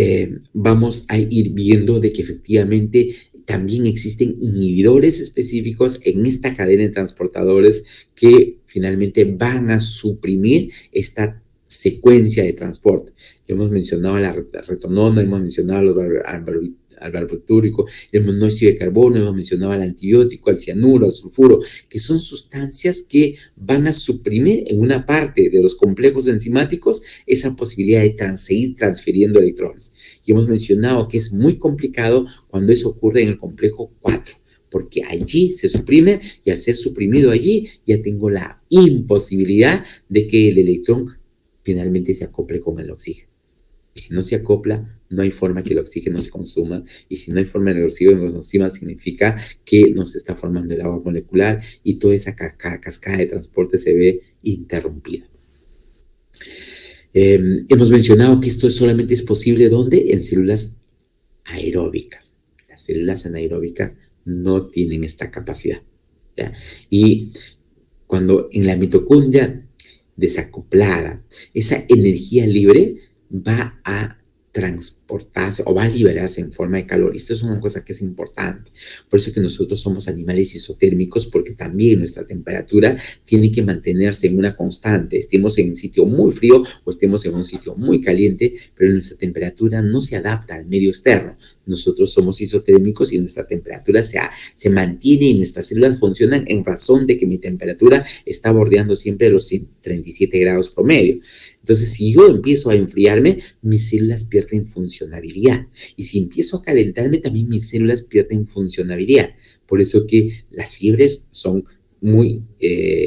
vamos a ir viendo de que efectivamente también existen inhibidores específicos en esta cadena de transportadores que finalmente van a suprimir esta secuencia de transporte. Hemos mencionado la retonona, hemos mencionado al barbitúrico, el monóxido de carbono, hemos mencionado al antibiótico, al cianuro, al sulfuro, que son sustancias que van a suprimir en una parte de los complejos enzimáticos esa posibilidad de seguir transfiriendo electrones. Y hemos mencionado que es muy complicado cuando eso ocurre en el complejo 4. Porque allí se suprime y al ser suprimido allí ya tengo la imposibilidad de que el electrón finalmente se acople con el oxígeno. Y si no se acopla, no hay forma que el oxígeno se consuma. Y si no hay forma que el oxígeno se consuma, significa que no se está formando el agua molecular y toda esa cascada de transporte se ve interrumpida. Hemos mencionado que esto solamente es posible ¿dónde? En células aeróbicas. Las células anaeróbicas no tienen esta capacidad, ¿ya? Y cuando en la mitocondria desacoplada, esa energía libre va a transportarse o va a liberarse en forma de calor. Y esto es una cosa que es importante. Por eso que nosotros somos animales isotérmicos, porque también nuestra temperatura tiene que mantenerse en una constante. Estemos en un sitio muy frío o estemos en un sitio muy caliente, pero nuestra temperatura no se adapta al medio externo. Nosotros somos isotérmicos y nuestra temperatura se mantiene y nuestras células funcionan en razón de que mi temperatura está bordeando siempre los 37 grados promedio. Entonces, si yo empiezo a enfriarme, mis células pierden funcionabilidad. Y si empiezo a calentarme, también mis células pierden funcionabilidad. Por eso que las fiebres son muy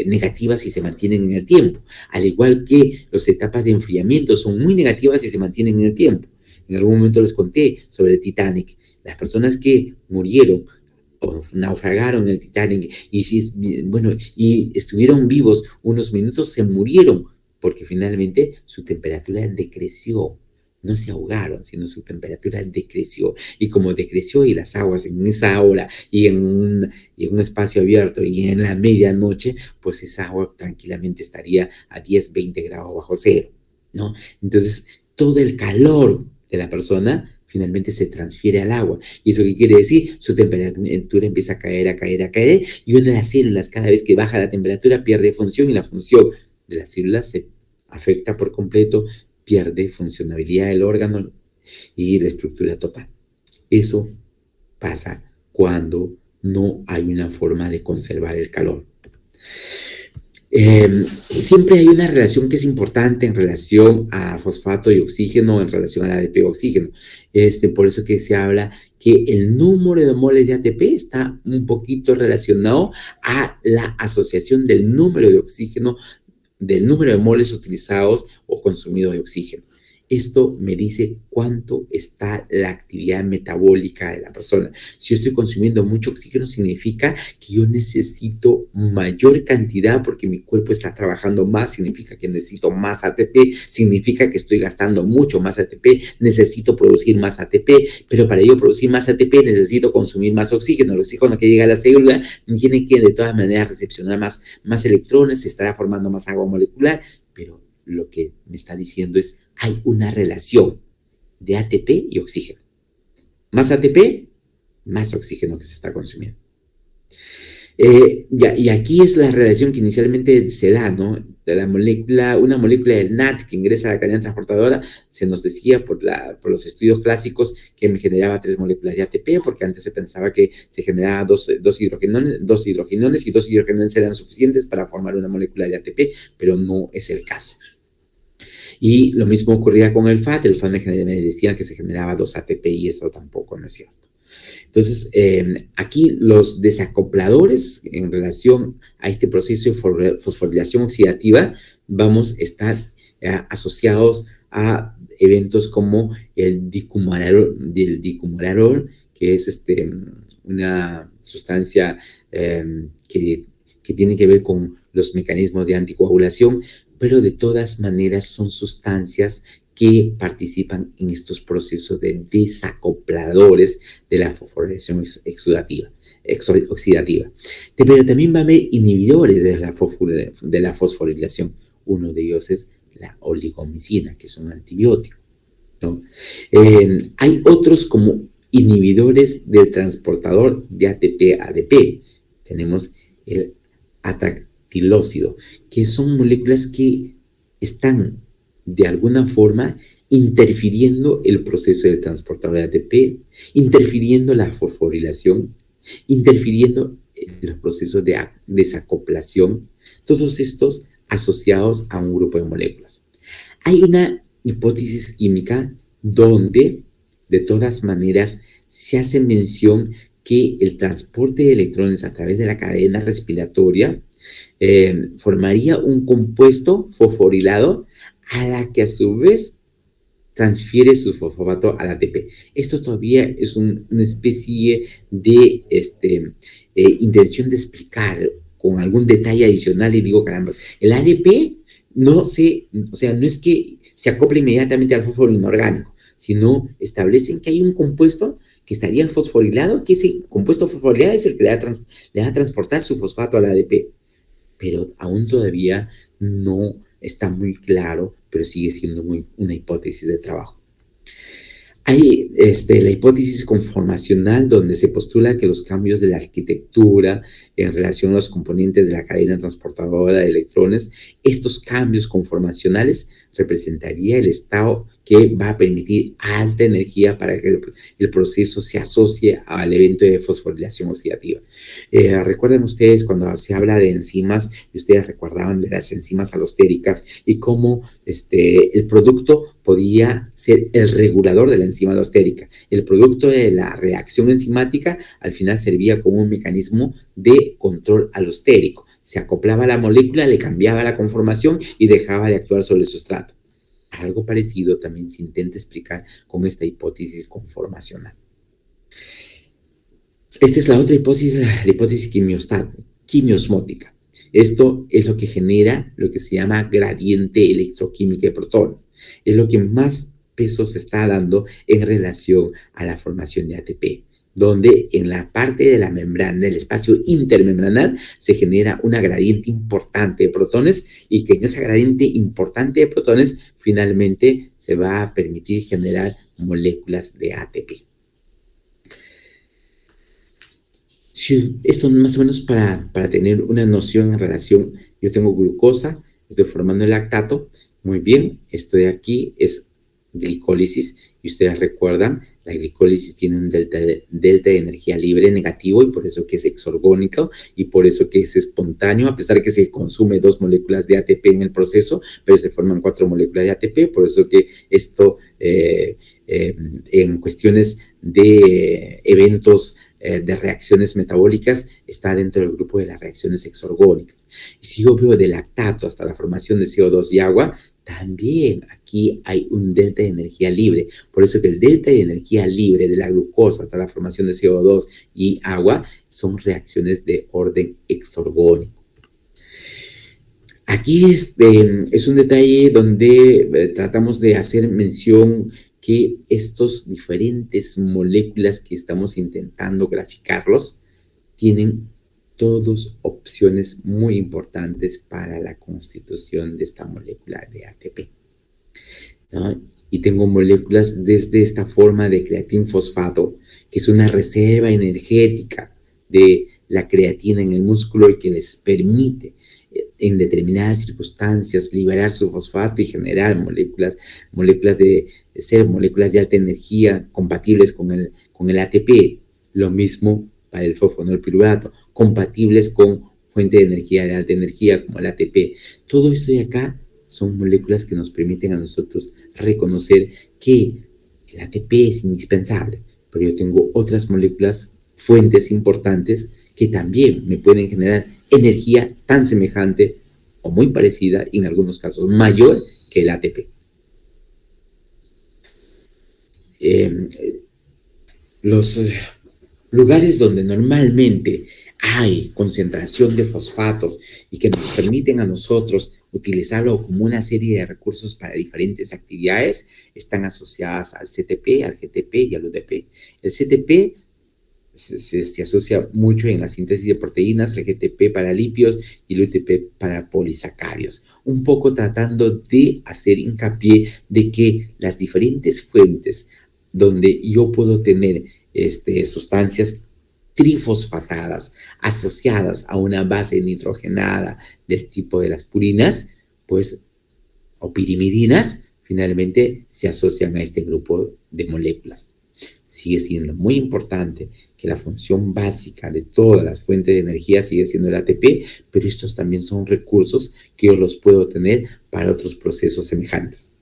negativas y se mantienen en el tiempo. Al igual que las etapas de enfriamiento son muy negativas y se mantienen en el tiempo. En algún momento les conté sobre el Titanic. Las personas que murieron o naufragaron en el Titanic y estuvieron vivos unos minutos, se murieron porque finalmente su temperatura decreció. No se ahogaron, sino su temperatura decreció. Y como decreció y las aguas en esa hora y en un espacio abierto y en la medianoche, pues esa agua tranquilamente estaría a 10, 20 grados bajo cero, ¿no? Entonces, todo el calor de la persona finalmente se transfiere al agua. ¿Y eso qué quiere decir? Su temperatura empieza a caer, y una de las células, cada vez que baja la temperatura, pierde función y la función de las células se afecta por completo, pierde funcionabilidad del órgano y la estructura total. Eso pasa cuando no hay una forma de conservar el calor. Siempre hay una relación que es importante en relación a fosfato y oxígeno, en relación al ADP y oxígeno. Por eso que se habla que el número de moles de ATP está un poquito relacionado a la asociación del número de oxígeno, del número de moles utilizados o consumidos de oxígeno. Esto me dice cuánto está la actividad metabólica de la persona. Si yo estoy consumiendo mucho oxígeno, significa que yo necesito mayor cantidad porque mi cuerpo está trabajando más, significa que necesito más ATP, significa que estoy gastando mucho más ATP, necesito producir más ATP, pero para yo producir más ATP necesito consumir más oxígeno. El oxígeno que llega a la célula tiene que de todas maneras recepcionar más electrones, se estará formando más agua molecular, pero lo que me está diciendo es hay una relación de ATP y oxígeno. Más ATP, más oxígeno que se está consumiendo. Y aquí es la relación que inicialmente se da, ¿no? De la molécula, una molécula del NAT que ingresa a la cadena transportadora, se nos decía por los estudios clásicos que me generaba 3 moléculas de ATP, porque antes se pensaba que se generaba dos hidrogenones y 2 hidrogenones eran suficientes para formar una molécula de ATP, pero no es el caso. Y lo mismo ocurría con el FAT me decían que se generaba 2 ATP y eso tampoco no es cierto. Entonces, aquí los desacopladores en relación a este proceso de fosforilación oxidativa vamos a estar asociados a eventos como el dicumarol, que es una sustancia que tiene que ver con los mecanismos de anticoagulación, pero de todas maneras son sustancias que participan en estos procesos de desacopladores de la fosforilación oxidativa. Pero también va a haber inhibidores de la fosforilación. Uno de ellos es la oligomicina, que es un antibiótico, ¿no? Hay otros como inhibidores del transportador de ATP-ADP. Tenemos el atractilócido, que son moléculas que están de alguna forma interfiriendo el proceso del transportador de ATP, interfiriendo la fosforilación, interfiriendo los procesos de desacoplación, todos estos asociados a un grupo de moléculas. Hay una hipótesis química donde, de todas maneras, se hace mención que el transporte de electrones a través de la cadena respiratoria formaría un compuesto fosforilado a la que a su vez transfiere su fosfato al ATP. Esto todavía es una especie de intención de explicar con algún detalle adicional y digo, caramba, el ADP no es que se acople inmediatamente al fósforo inorgánico, sino establecen que hay un compuesto que estaría fosforilado, que ese compuesto fosforilado es el que le va a transportar su fosfato al ADP. Pero aún todavía no está muy claro, pero sigue siendo una hipótesis de trabajo. Hay la hipótesis conformacional donde se postula que los cambios de la arquitectura en relación a los componentes de la cadena transportadora de electrones, estos cambios conformacionales representaría el estado que va a permitir alta energía para que el proceso se asocie al evento de fosforilación oxidativa. Recuerden ustedes cuando se habla de enzimas, y ustedes recordaban de las enzimas alostéricas y cómo el producto podía ser el regulador de la enzima alostérica. El producto de la reacción enzimática al final servía como un mecanismo de control alostérico. Se acoplaba a la molécula, le cambiaba la conformación y dejaba de actuar sobre el sustrato. Algo parecido también se intenta explicar con esta hipótesis conformacional. Esta es la otra hipótesis, la hipótesis quimiosmótica. Esto es lo que genera lo que se llama gradiente electroquímica de protones. Es lo que más peso se está dando en relación a la formación de ATP, donde en la parte de la membrana, del espacio intermembranal, se genera una gradiente importante de protones y que en esa gradiente importante de protones finalmente se va a permitir generar moléculas de ATP. Esto más o menos para tener una noción en relación, yo tengo glucosa, estoy formando el lactato, muy bien, esto de aquí es glicólisis, y ustedes recuerdan, la glicólisis tiene un delta de energía libre negativo, y por eso que es exorgónico, y por eso que es espontáneo, a pesar de que se consume 2 moléculas de ATP en el proceso, pero se forman 4 moléculas de ATP, por eso que esto en cuestiones de eventos de reacciones metabólicas está dentro del grupo de las reacciones exorgónicas. Y si yo veo de lactato hasta la formación de CO2 y agua, también aquí hay un delta de energía libre. Por eso que el delta de energía libre de la glucosa hasta la formación de CO2 y agua son reacciones de orden exorgónico. Aquí es un detalle donde tratamos de hacer mención que estos diferentes moléculas que estamos intentando graficarlos tienen todas opciones muy importantes para la constitución de esta molécula de ATP, ¿no? Y tengo moléculas desde esta forma de creatinfosfato, que es una reserva energética de la creatina en el músculo y que les permite en determinadas circunstancias liberar su fosfato y generar moléculas de alta energía compatibles con el ATP. Lo mismo para el fosfonolpirulato, compatibles con fuente de energía de alta energía como el ATP. Todo esto de acá son moléculas que nos permiten a nosotros reconocer que el ATP es indispensable, pero yo tengo otras moléculas, fuentes importantes, que también me pueden generar energía tan semejante o muy parecida, y en algunos casos mayor que el ATP. Los lugares donde normalmente hay concentración de fosfatos y que nos permiten a nosotros utilizarlo como una serie de recursos para diferentes actividades están asociadas al CTP, al GTP y al UTP. El CTP se asocia mucho en la síntesis de proteínas, el GTP para lípidos y el UTP para polisacáridos, un poco tratando de hacer hincapié de que las diferentes fuentes donde yo puedo tener sustancias trifosfatadas asociadas a una base nitrogenada del tipo de las purinas, pues, o pirimidinas, finalmente se asocian a este grupo de moléculas. Sigue siendo muy importante que la función básica de todas las fuentes de energía sigue siendo el ATP, pero estos también son recursos que yo los puedo tener para otros procesos semejantes.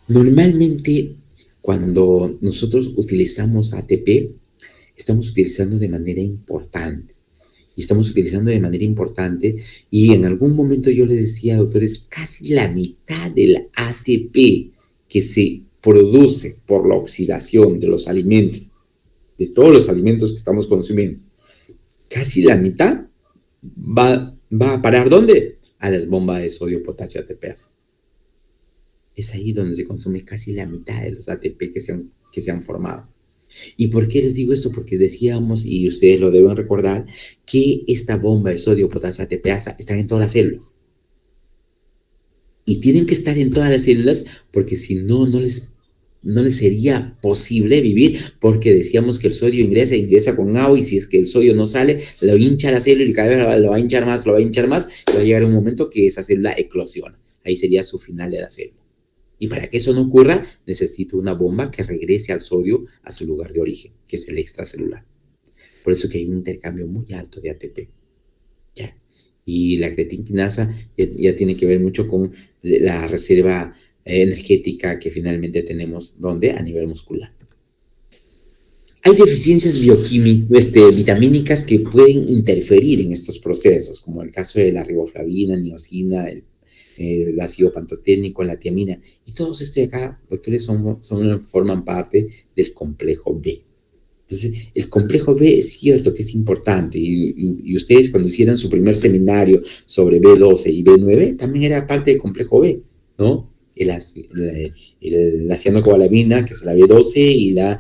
Normalmente, cuando nosotros utilizamos ATP, estamos utilizando de manera importante. Y en algún momento yo le decía, doctores, casi la mitad del ATP que se produce por la oxidación de los alimentos, de todos los alimentos que estamos consumiendo, casi la mitad va a parar, ¿dónde? A las bombas de sodio, potasio, ATPase. Es ahí donde se consume casi la mitad de los ATP que se han formado. ¿Y por qué les digo esto? Porque decíamos, y ustedes lo deben recordar, que esta bomba de sodio, potasio, ATPasa están en todas las células. Y tienen que estar en todas las células porque si no, no les sería posible vivir, porque decíamos que el sodio ingresa con agua, y si es que el sodio no sale, lo hincha la célula y cada vez lo va a hinchar más, y va a llegar un momento que esa célula eclosiona. Ahí sería su final de la célula. Y para que eso no ocurra, necesito una bomba que regrese al sodio a su lugar de origen, que es el extracelular. Por eso que hay un intercambio muy alto de ATP. ¿Ya? Y la creatinquinasa ya tiene que ver mucho con la reserva energética que finalmente tenemos, ¿dónde? A nivel muscular. Hay deficiencias vitamínicas que pueden interferir en estos procesos, como el caso de la riboflavina, niacina, el ácido pantoténico, la tiamina, y todos estos de acá, doctores, forman parte del complejo B. Entonces, el complejo B es cierto que es importante, y ustedes cuando hicieran su primer seminario sobre B12 y B9, también era parte del complejo B, ¿no? La cianocobalamina, que es la B12, y la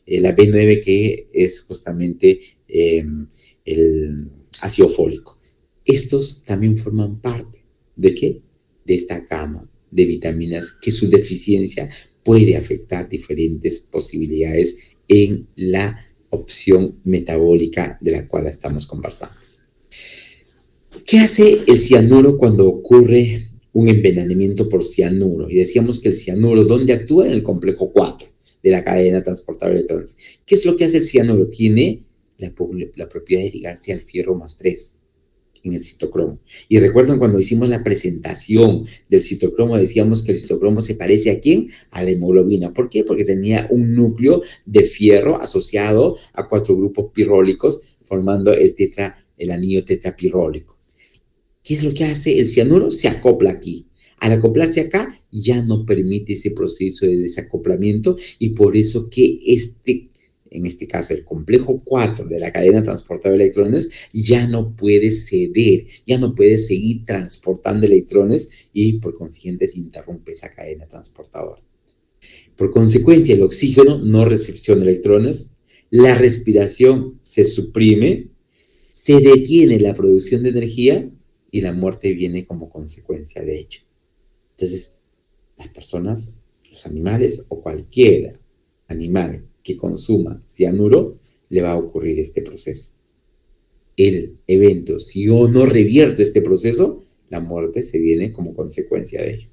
B9, que es justamente el ácido fólico. Estos también forman parte ¿de qué? De esta gama de vitaminas, que su deficiencia puede afectar diferentes posibilidades en la opción metabólica de la cual estamos conversando. ¿Qué hace el cianuro cuando ocurre un envenenamiento por cianuro? Y decíamos que el cianuro, ¿dónde actúa? En el complejo 4 de la cadena transportadora de electrones. ¿Qué es lo que hace el cianuro? Tiene la propiedad de ligarse al fierro más 3 en el citocromo. Y recuerdan cuando hicimos la presentación del citocromo, decíamos que el citocromo se parece ¿a quién? A la hemoglobina. ¿Por qué? Porque tenía un núcleo de fierro asociado a 4 grupos pirrólicos, formando el anillo tetrapirrólico. ¿Qué es lo que hace el cianuro? Se acopla aquí. Al acoplarse acá, ya no permite ese proceso de desacoplamiento y por eso que en este caso, el complejo 4 de la cadena transportadora de electrones ya no puede ceder, ya no puede seguir transportando electrones y por consiguiente se interrumpe esa cadena transportadora. Por consecuencia, el oxígeno no recepciona electrones, la respiración se suprime, se detiene la producción de energía y la muerte viene como consecuencia de ello. Entonces, las personas, los animales o cualquier animal que consuma cianuro, le va a ocurrir este proceso. El evento, si yo no revierto este proceso, la muerte se viene como consecuencia de ello.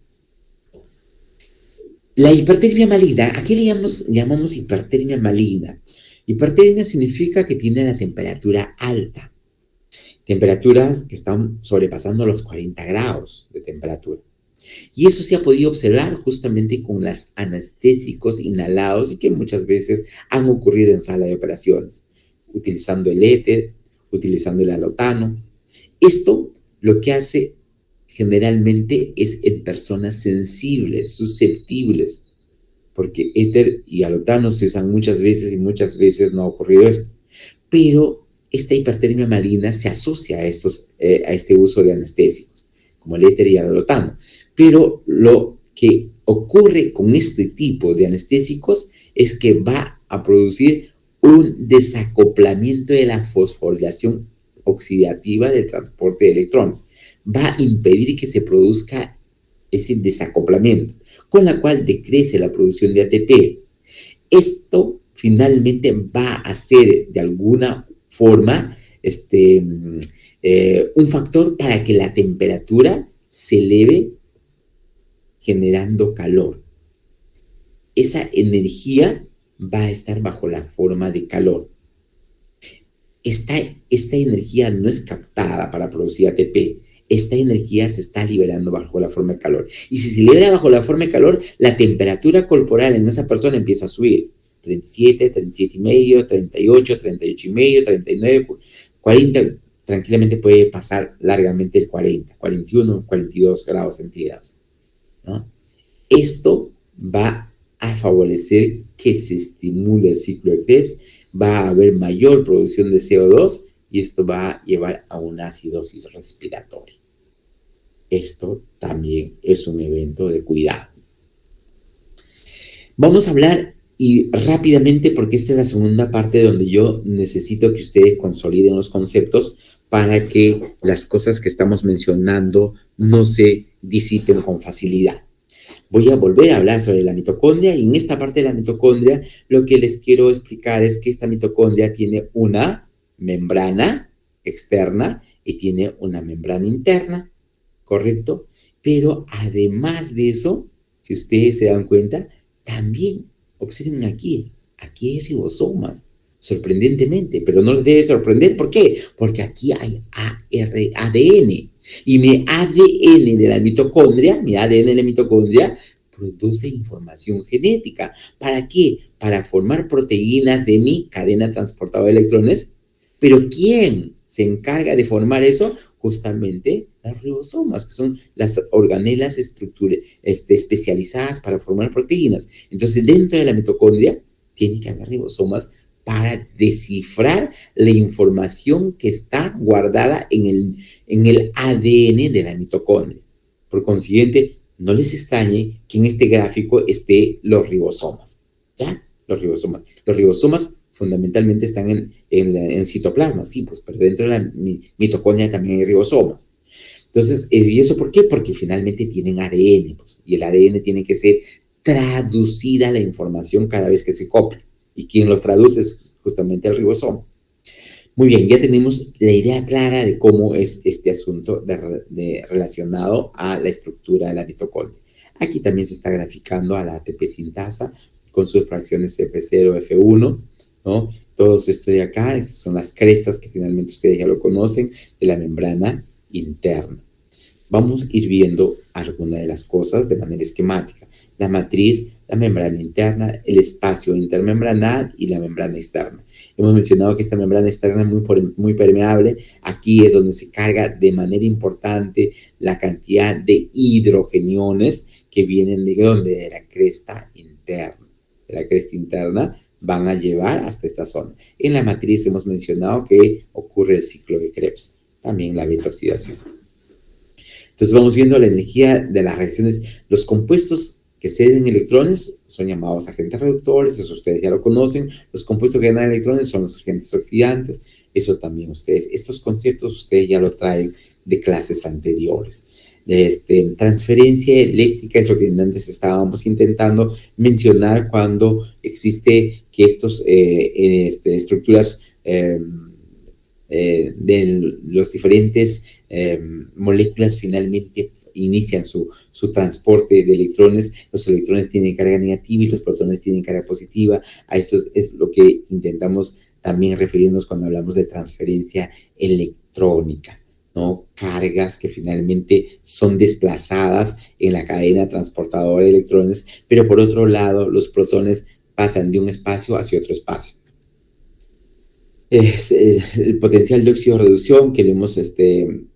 La hipertermia maligna, ¿a qué le llamamos hipertermia maligna? Hipertermia significa que tiene la temperatura alta. Temperaturas que están sobrepasando los 40 grados de temperatura. Y eso se ha podido observar justamente con los anestésicos inhalados y que muchas veces han ocurrido en sala de operaciones, utilizando el éter, utilizando el alotano. Esto lo que hace generalmente es en personas sensibles, susceptibles, porque éter y alotano se usan muchas veces y muchas veces no ha ocurrido esto. Pero esta hipertermia maligna se asocia a este uso de anestésicos, como el éter y el alotano. Pero lo que ocurre con este tipo de anestésicos es que va a producir un desacoplamiento de la fosforilación oxidativa del transporte de electrones. Va a impedir que se produzca ese desacoplamiento, con la cual decrece la producción de ATP. Esto finalmente va a ser de alguna forma un factor para que la temperatura se eleve generando calor. Esa energía va a estar bajo la forma de calor. Esta energía no es captada para producir ATP. Esta energía se está liberando bajo la forma de calor. Y si se libera bajo la forma de calor, la temperatura corporal en esa persona empieza a subir. 37, 37,5, 38, 38,5, 39, 40. Tranquilamente puede pasar largamente el 40, 41, 42 grados centígrados, ¿no? Esto va a favorecer que se estimule el ciclo de Krebs, va a haber mayor producción de CO2 y esto va a llevar a una acidosis respiratoria. Esto también es un evento de cuidado. Vamos a hablar y rápidamente, porque esta es la segunda parte donde yo necesito que ustedes consoliden los conceptos para que las cosas que estamos mencionando no se disipen con facilidad. Voy a volver a hablar sobre la mitocondria y en esta parte de la mitocondria lo que les quiero explicar es que esta mitocondria tiene una membrana externa y tiene una membrana interna, ¿correcto? Pero además de eso, si ustedes se dan cuenta, también observen aquí hay ribosomas, sorprendentemente, pero no les debe sorprender. ¿Por qué? Porque aquí hay ADN. Y mi ADN de la mitocondria, produce información genética. ¿Para qué? Para formar proteínas de mi cadena transportadora de electrones. Pero ¿quién se encarga de formar eso? Justamente las ribosomas, que son las organelas especializadas para formar proteínas. Entonces, dentro de la mitocondria, tiene que haber ribosomas para descifrar la información que está guardada en el ADN de la mitocondria. Por consiguiente, no les extrañe que en este gráfico esté los ribosomas, ¿ya? Los ribosomas fundamentalmente están en el citoplasma, sí, pues, pero dentro de la mitocondria también hay ribosomas. Entonces, ¿y eso por qué? Porque finalmente tienen ADN, pues, y el ADN tiene que ser traducida la información cada vez que se copia. ¿Y quien lo traduce es justamente el ribosoma? Muy bien, ya tenemos la idea clara de cómo es este asunto relacionado a la estructura de la mitocondria. Aquí también se está graficando a la ATP sintasa con sus fracciones F0, F1, ¿no? Todo esto de acá, estas son las crestas que finalmente ustedes ya lo conocen, de la membrana interna. Vamos a ir viendo algunas de las cosas de manera esquemática. La matriz, la membrana interna, el espacio intermembranal y la membrana externa. Hemos mencionado que esta membrana externa es muy permeable. Aquí es donde se carga de manera importante la cantidad de hidrogeniones que vienen de donde, de la cresta interna. De la cresta interna van a llevar hasta esta zona. En la matriz hemos mencionado que ocurre el ciclo de Krebs, también la beta oxidación. Entonces vamos viendo la energía de las reacciones. Los compuestos que ceden electrones son llamados agentes reductores, eso ustedes ya lo conocen. Los compuestos que ganan electrones son los agentes oxidantes, eso también ustedes. Estos conceptos ustedes ya lo traen de clases anteriores. Transferencia eléctrica es lo que antes estábamos intentando mencionar cuando existe que estas estructuras de los diferentes moléculas finalmente inician su transporte de electrones. Los electrones tienen carga negativa y los protones tienen carga positiva. A eso es lo que intentamos también referirnos cuando hablamos de transferencia electrónica, ¿no? Cargas que finalmente son desplazadas en la cadena transportadora de electrones, pero por otro lado los protones pasan de un espacio hacia otro espacio. Es el potencial de oxidorreducción que lo hemos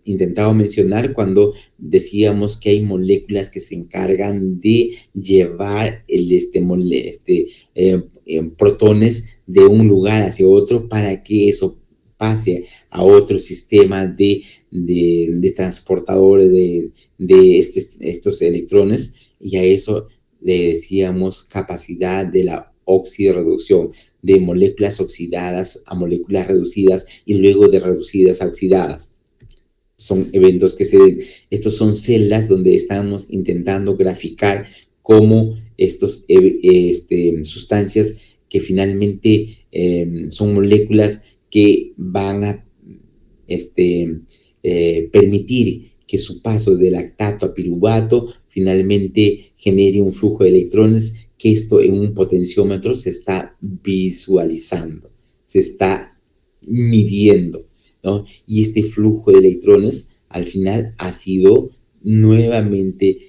intentado mencionar cuando decíamos que hay moléculas que se encargan de llevar protones de un lugar hacia otro para que eso pase a otro sistema de transportadores de estos electrones, y a eso le decíamos capacidad de la oxidorreducción, de moléculas oxidadas a moléculas reducidas y luego de reducidas a oxidadas. Son eventos que se den. Estos son celdas donde estamos intentando graficar cómo estas sustancias que finalmente son moléculas que van a permitir que su paso de lactato a piruvato finalmente genere un flujo de electrones, que esto en un potenciómetro se está visualizando, se está midiendo, ¿no? Y este flujo de electrones al final ha sido nuevamente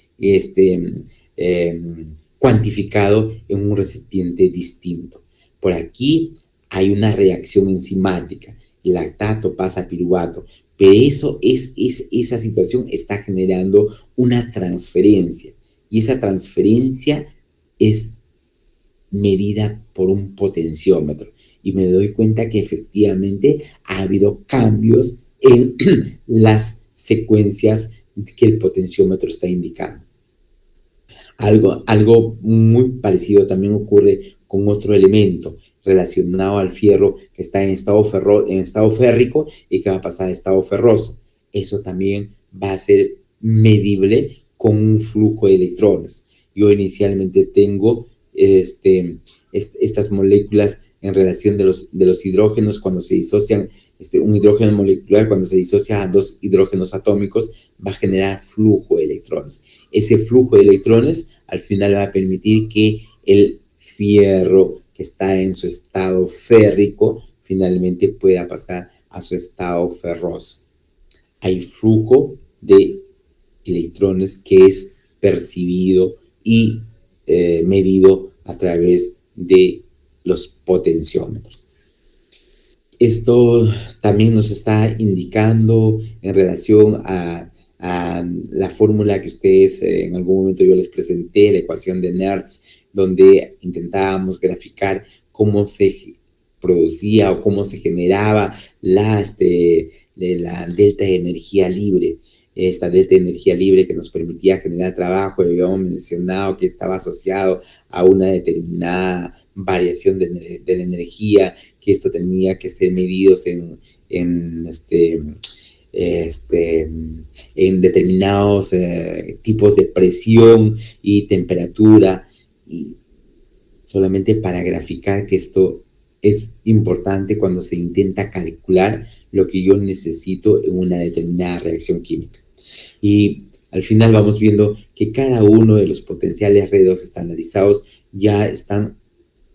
cuantificado en un recipiente distinto. Por aquí hay una reacción enzimática, el lactato pasa a piruvato, pero esa situación está generando una transferencia, y esa transferencia es medida por un potenciómetro, y me doy cuenta que efectivamente ha habido cambios en las secuencias que el potenciómetro está indicando. Algo muy parecido también ocurre con otro elemento relacionado al fierro que está en estado férrico y que va a pasar a estado ferroso. Eso también va a ser medible con un flujo de electrones. Yo inicialmente tengo estas moléculas en relación de los hidrógenos cuando se disocian. Un hidrógeno molecular, cuando se disocia a dos hidrógenos atómicos, va a generar flujo de electrones. Ese flujo de electrones al final va a permitir que el fierro que está en su estado férrico finalmente pueda pasar a su estado ferroso. Hay flujo de electrones que es percibido y medido a través de los potenciómetros. Esto también nos está indicando en relación a la fórmula que ustedes en algún momento yo les presenté, la ecuación de Nernst, donde intentábamos graficar cómo se producía o cómo se generaba la delta de energía libre. Esta delta de energía libre que nos permitía generar trabajo, y habíamos mencionado que estaba asociado a una determinada variación de la energía, que esto tenía que ser medidos en determinados tipos de presión y temperatura, y solamente para graficar que esto es importante cuando se intenta calcular lo que yo necesito en una determinada reacción química. Y al final vamos viendo que cada uno de los potenciales redox estandarizados ya están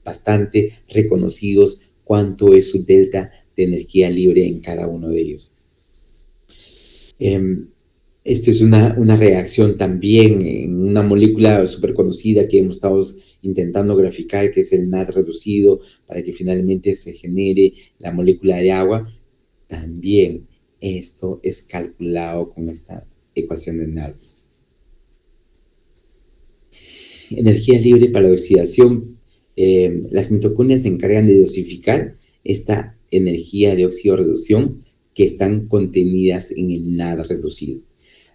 bastante reconocidos cuánto es su delta de energía libre en cada uno de ellos. Esto es una reacción también en una molécula súper conocida que hemos estado intentando graficar, que es el NAD reducido, para que finalmente se genere la molécula de agua. También esto es calculado con esta ecuación de NADS. Energía libre para la oxidación. Las mitocondrias se encargan de dosificar esta energía de oxidorreducción que están contenidas en el NAD reducido.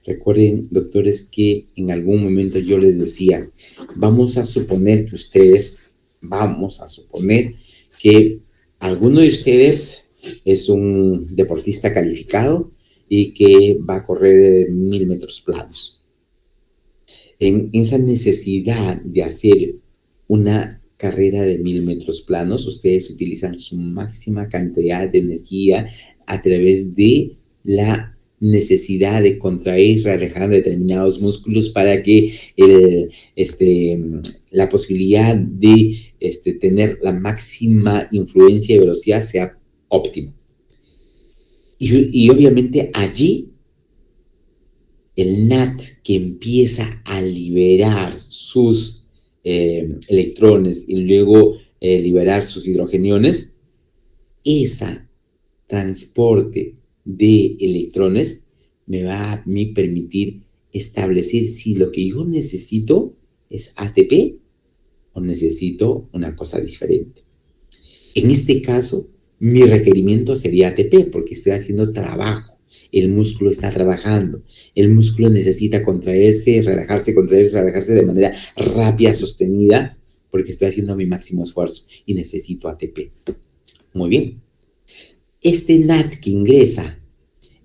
Recuerden, doctores, que en algún momento yo les decía, vamos a suponer que alguno de ustedes es un deportista calificado y que va a correr 1000 metros planos. En esa necesidad de hacer una carrera de 1000 metros planos, ustedes utilizan su máxima cantidad de energía a través de la necesidad de contraer y relajar determinados músculos para que la posibilidad de tener la máxima influencia y velocidad sea óptima. Y obviamente allí el NAD, que empieza a liberar sus electrones y luego liberar sus hidrogeniones, ese transporte de electrones me va a mí permitir establecer si lo que yo necesito es ATP o necesito una cosa diferente. En este caso, mi requerimiento sería ATP porque estoy haciendo trabajo. El músculo está trabajando. El músculo necesita contraerse, relajarse de manera rápida, sostenida, porque estoy haciendo mi máximo esfuerzo y necesito ATP. Muy bien. Este NAD que ingresa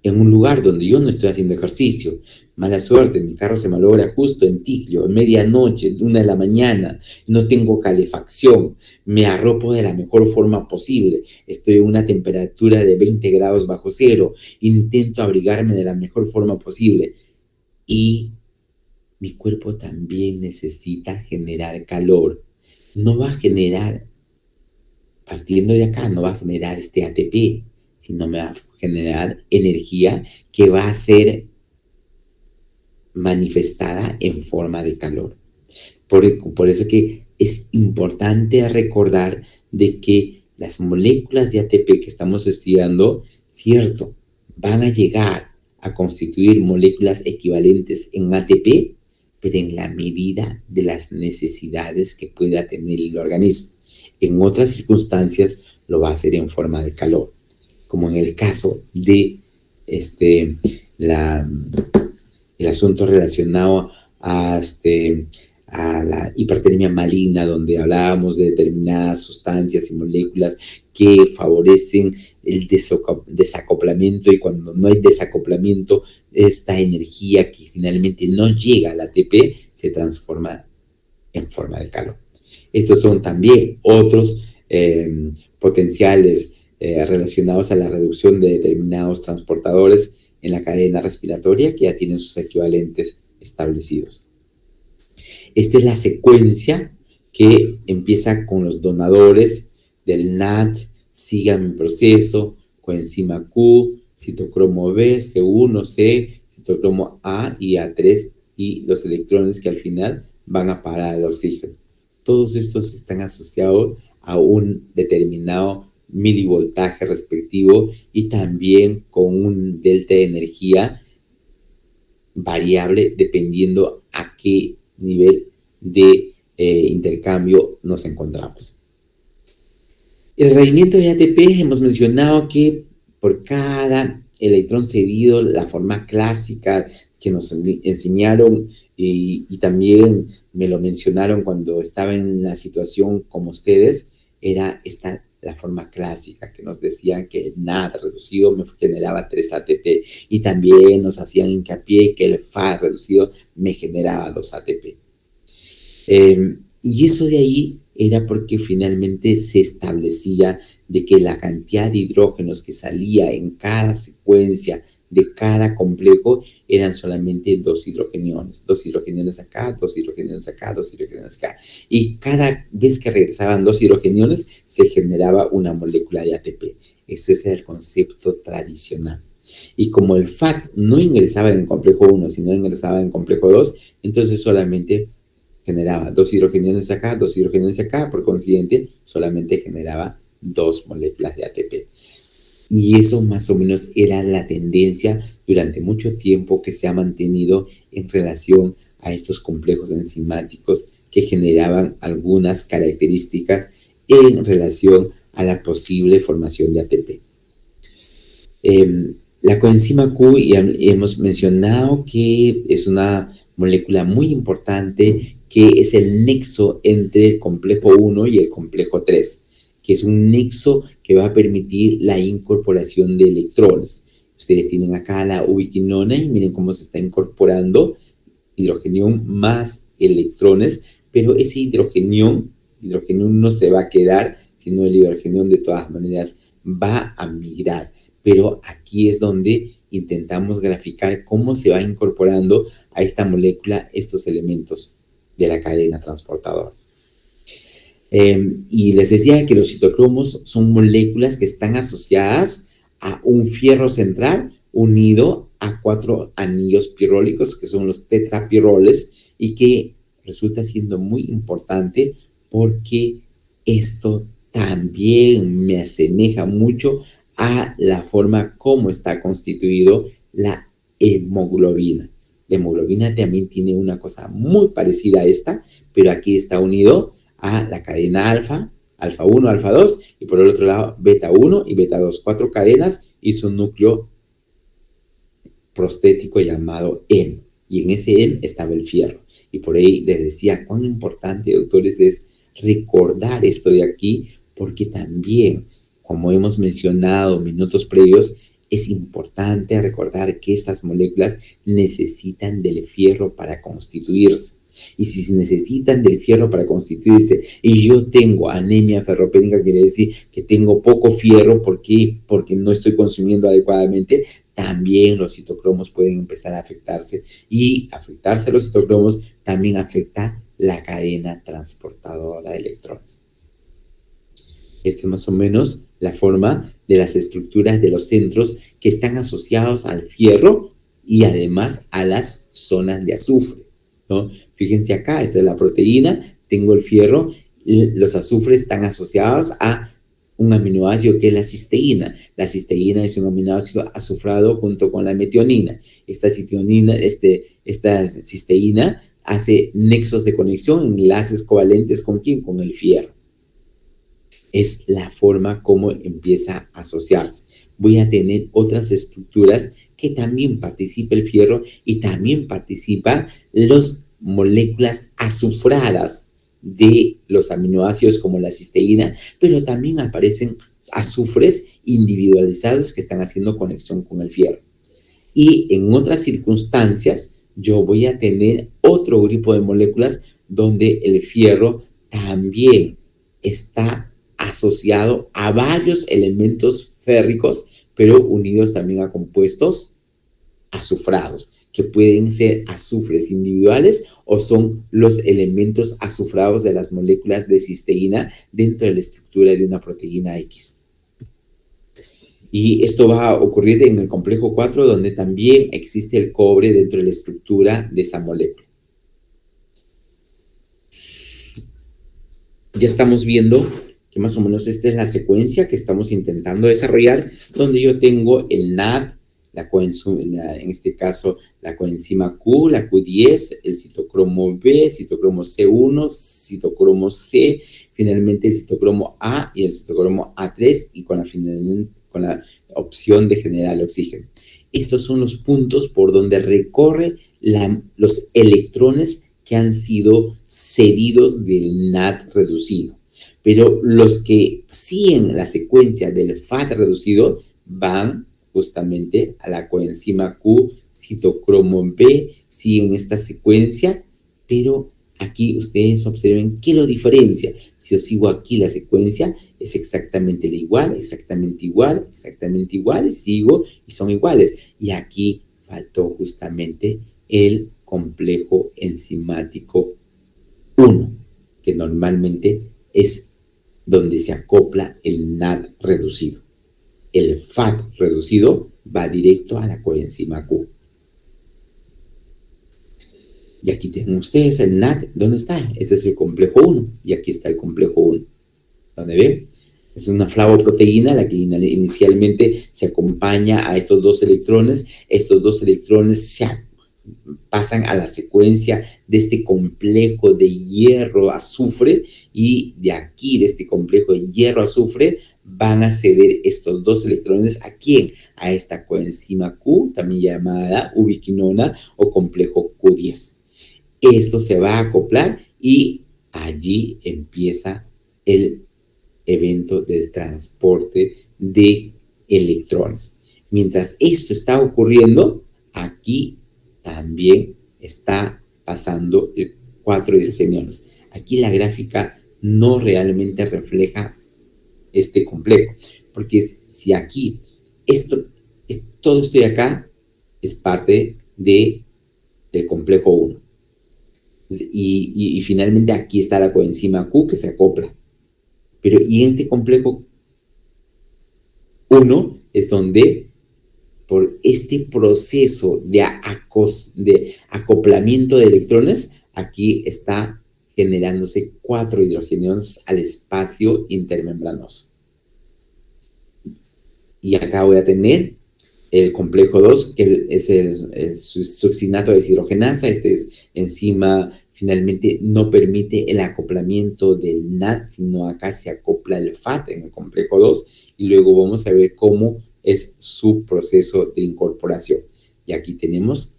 en un lugar donde yo no estoy haciendo ejercicio, mala suerte, mi carro se malogra justo en Ticlio, en medianoche, 1 de la mañana, no tengo calefacción, me arropo de la mejor forma posible, estoy en una temperatura de 20 grados bajo cero, intento abrigarme de la mejor forma posible y mi cuerpo también necesita generar calor. No va a generar, partiendo de acá, no va a generar este ATP, sino me va a generar energía que va a ser manifestada en forma de calor. Por eso que es importante recordar de que las moléculas de ATP que estamos estudiando, cierto, van a llegar a constituir moléculas equivalentes en ATP, pero en la medida de las necesidades que pueda tener el organismo. En otras circunstancias lo va a hacer en forma de calor, como en el caso de el asunto relacionado a la hipertermia maligna, donde hablábamos de determinadas sustancias y moléculas que favorecen el desacoplamiento, y cuando no hay desacoplamiento, esta energía que finalmente no llega al ATP se transforma en forma de calor. Estos son también otros potenciales relacionados a la reducción de determinados transportadores en la cadena respiratoria que ya tienen sus equivalentes establecidos. Esta es la secuencia que empieza con los donadores del NAD, siga mi proceso, coenzima Q, citocromo B, C1, C, citocromo A y A3 y los electrones que al final van a parar al oxígeno. Todos estos están asociados a un determinado milivoltaje respectivo y también con un delta de energía variable dependiendo a qué nivel de intercambio nos encontramos. El rendimiento de ATP, hemos mencionado que por cada electrón cedido, la forma clásica que nos enseñaron y también me lo mencionaron cuando estaba en la situación como ustedes, era la forma clásica que nos decían que el NAD reducido me generaba 3 ATP y también nos hacían hincapié que el FAD reducido me generaba 2 ATP. Y eso de ahí era porque finalmente se establecía de que la cantidad de hidrógenos que salía en cada secuencia de cada complejo eran solamente dos hidrogeniones acá, dos hidrogeniones acá, dos hidrogeniones acá. Y cada vez que regresaban dos hidrogeniones, se generaba una molécula de ATP. Ese es el concepto tradicional. Y como el FAT no ingresaba en el complejo 1, sino ingresaba en el complejo 2, entonces solamente generaba dos hidrogeniones acá, por consiguiente, solamente generaba dos moléculas de ATP. Y eso más o menos era la tendencia durante mucho tiempo que se ha mantenido en relación a estos complejos enzimáticos que generaban algunas características en relación a la posible formación de ATP. La coenzima Q, ya hemos mencionado que es una molécula muy importante, que es el nexo entre el complejo 1 y el complejo 3, que es un nexo que va a permitir la incorporación de electrones. Ustedes tienen acá la ubiquinona y miren cómo se está incorporando hidrogenión más electrones, pero ese hidrogenión no se va a quedar, sino el hidrogenión de todas maneras va a migrar. Pero aquí es donde intentamos graficar cómo se va incorporando a esta molécula estos elementos de la cadena transportadora. Y les decía que los citocromos son moléculas que están asociadas a un fierro central unido a 4 anillos pirólicos, que son los tetrapiroles, y que resulta siendo muy importante porque esto también me asemeja mucho a la forma como está constituido la hemoglobina. La hemoglobina también tiene una cosa muy parecida a esta, pero aquí está unido a la cadena alfa, alfa 1, alfa 2, y por el otro lado beta 1 y beta 2, 4 cadenas y su núcleo prostético llamado M. Y en ese M estaba el fierro. Y por ahí les decía cuán importante, doctores, es recordar esto de aquí, porque también, como hemos mencionado minutos previos, es importante recordar que estas moléculas necesitan del fierro para constituirse. Y si necesitan del fierro para constituirse y yo tengo anemia ferropénica, quiere decir que tengo poco fierro. ¿Por qué? Porque no estoy consumiendo adecuadamente. También los citocromos pueden empezar a afectarse, y afectarse los citocromos también afecta la cadena transportadora de electrones. Esta es más o menos la forma de las estructuras de los centros que están asociados al fierro y además a las zonas de azufre, ¿no? Fíjense acá, esta es la proteína, tengo el fierro, los azufres están asociados a un aminoácido que es la cisteína. La cisteína es un aminoácido azufrado junto con la metionina. Esta cisteína hace nexos de conexión, enlaces covalentes ¿con quién? Con el fierro. Es la forma como empieza a asociarse. Voy a tener otras estructuras que también participa el fierro y también participan las moléculas azufradas de los aminoácidos como la cisteína, pero también aparecen azufres individualizados que están haciendo conexión con el fierro. Y en otras circunstancias yo voy a tener otro grupo de moléculas donde el fierro también está asociado a varios elementos férricos, pero unidos también a compuestos azufrados, que pueden ser azufres individuales o son los elementos azufrados de las moléculas de cisteína dentro de la estructura de una proteína X. Y esto va a ocurrir en el complejo 4, donde también existe el cobre dentro de la estructura de esa molécula. Ya estamos viendo que más o menos esta es la secuencia que estamos intentando desarrollar, donde yo tengo el NAD, en este caso la coenzima Q, la Q10, el citocromo B, citocromo C1, citocromo C, finalmente el citocromo A y el citocromo A3, y con la opción de generar oxígeno. Estos son los puntos por donde recorre los electrones que han sido cedidos del NAD reducido. Pero los que siguen la secuencia del FAT reducido van justamente a la coenzima Q, citocromo B, siguen esta secuencia, pero Aquí ustedes observen qué lo diferencia. Si yo sigo aquí la secuencia, es exactamente igual, exactamente igual, exactamente igual, sigo y son iguales. Y aquí faltó justamente el complejo enzimático 1, que normalmente es donde se acopla el NAD reducido. El FAT reducido va directo a la coenzima Q. Y aquí tienen ustedes el NAD. ¿Dónde está? Este es el complejo 1. Y aquí está el complejo 1. ¿Dónde ven? Es una flavoproteína la que inicialmente se acompaña a estos dos electrones. Estos dos electrones se pasan a la secuencia de este complejo de hierro-azufre, y de aquí, de este complejo de hierro-azufre, van a ceder estos dos electrones ¿a quién? A esta coenzima Q, también llamada ubiquinona o complejo Q10. Esto se va a acoplar y allí empieza el evento del transporte de electrones. Mientras esto está ocurriendo, aquí también está pasando el 4 hidrogeniones. Aquí la gráfica no realmente refleja este complejo, porque si aquí todo esto de acá es parte del complejo 1. Y finalmente aquí está la coenzima Q que se acopla. Pero y en este complejo 1 es donde, por este proceso de acoplamiento de electrones, aquí está generándose 4 hidrogeniones al espacio intermembranoso. Y acá voy a tener el complejo 2, que es el succinato de deshidrogenasa. Este enzima finalmente no permite el acoplamiento del NAD, sino acá se acopla el FAT en el complejo 2, y luego vamos a ver cómo es su proceso de incorporación. Y aquí tenemos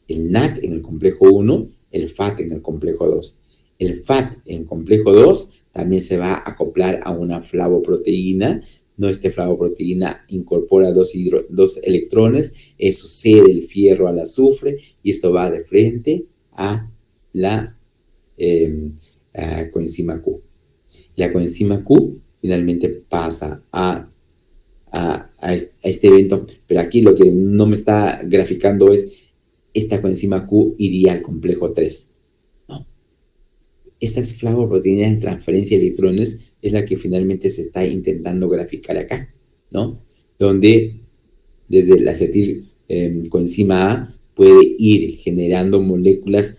el NAD en el complejo 1, el FAT en el complejo 2. El FAT en el complejo 2 también se va a acoplar a una flavoproteína. Esta flavoproteína incorpora dos electrones, eso cede el fierro al azufre, y esto va de frente a la coenzima Q. La coenzima Q finalmente pasa a este evento, pero aquí lo que no me está graficando es esta coenzima Q iría al complejo 3. No. Estas flavoproteínas de transferencia de electrones es la que finalmente se está intentando graficar acá, ¿no? Donde desde la acetil coenzima A puede ir generando moléculas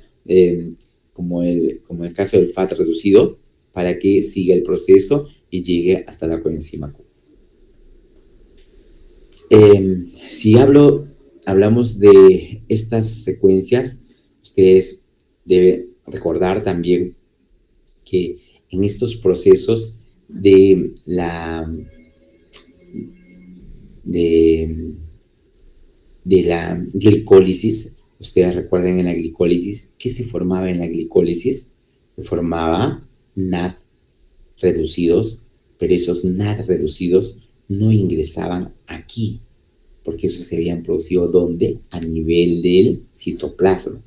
como el caso del FAT reducido, para que siga el proceso y llegue hasta la coenzima Q. Si hablamos de estas secuencias, ustedes deben recordar también que en estos procesos de la glicólisis, ustedes recuerden en la glicólisis, ¿qué se formaba en la glicólisis? Se formaba NAD reducidos, pero esos NAD reducidos no ingresaban aquí, porque esos se habían producido ¿dónde? A nivel del citoplasma.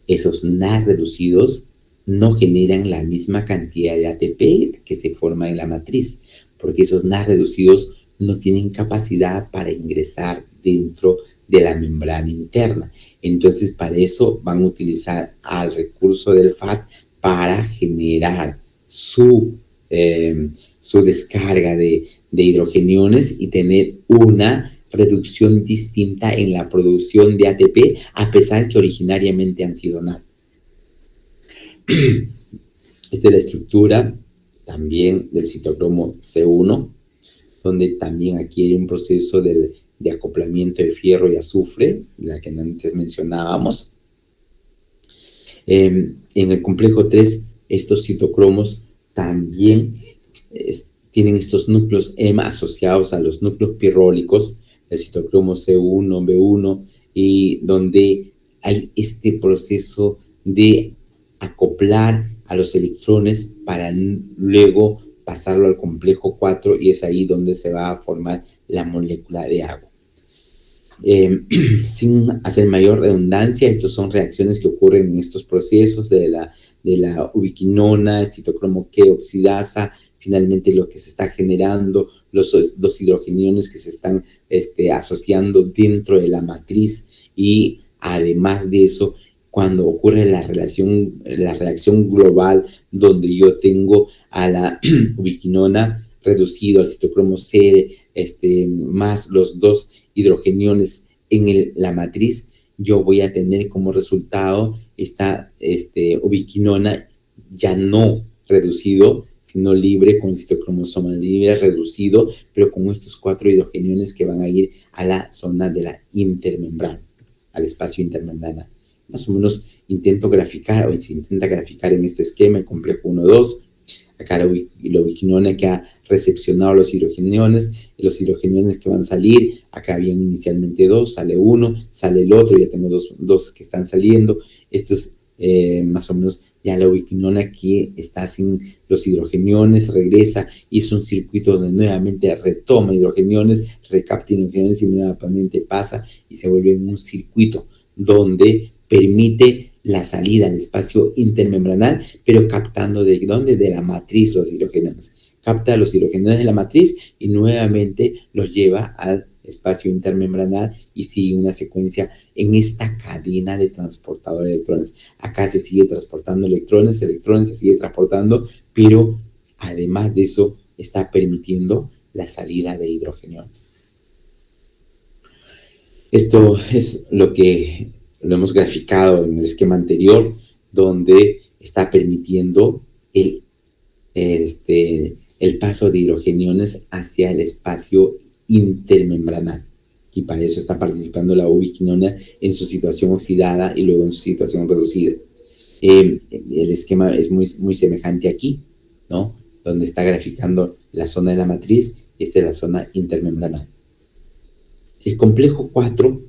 Esos NAD reducidos no generan la misma cantidad de ATP que se forma en la matriz, porque esos NAD reducidos no tienen capacidad para ingresar dentro de la membrana interna. Entonces, para eso van a utilizar al recurso del FAT para generar su descarga de hidrogeniones y tener una reducción distinta en la producción de ATP, a pesar que originariamente han sido NAD. Esta es la estructura también del citocromo C1, donde también aquí hay un proceso de acoplamiento de fierro y azufre, la que antes mencionábamos. En el complejo 3, estos citocromos también tienen estos núcleos M asociados a los núcleos pirrólicos del citocromo C1, B1, y donde hay este proceso de acoplar a los electrones para luego pasarlo al complejo 4, y es ahí donde se va a formar la molécula de agua. Sin hacer mayor redundancia, estas son reacciones que ocurren en estos procesos de de la ubiquinona, citocromo Q oxidasa, finalmente lo que se está generando, los hidrogeniones que se están asociando dentro de la matriz, y además de eso, cuando ocurre la reacción global, donde yo tengo a la ubiquinona reducido al citocromo C, más los dos hidrogeniones en la matriz, yo voy a tener como resultado esta ubiquinona ya no reducido, sino libre, con citocromosoma libre, reducido, pero con estos 4 hidrogeniones que van a ir a la zona de la intermembrana, al espacio intermembrana. Más o menos intento graficar, o se intenta graficar en este esquema el complejo 1,2. Acá la ubiquinona que ha recepcionado los hidrogeniones que van a salir. Acá habían inicialmente 2, sale 1, sale el otro, ya tengo dos que están saliendo. Esto es más o menos ya la ubiquinona que está sin los hidrogeniones, regresa, hizo un circuito donde nuevamente retoma hidrogeniones, recapta hidrogeniones y nuevamente pasa y se vuelve en un circuito donde permite la salida al espacio intermembranal, pero captando ¿de dónde? De la matriz los hidrogeniones. Capta los hidrogeniones de la matriz y nuevamente los lleva al espacio intermembranal y sigue una secuencia en esta cadena de transportador de electrones. Acá se sigue transportando electrones se sigue transportando, pero además de eso está permitiendo la salida de hidrogeniones. Esto es lo que lo hemos graficado en el esquema anterior, donde está permitiendo el paso de hidrogeniones hacia el espacio intermembranal. Y para eso está participando la ubiquinona en su situación oxidada y luego en su situación reducida. El esquema es muy semejante aquí, ¿no? Donde está graficando la zona de la matriz y esta es la zona intermembranal. El complejo 4,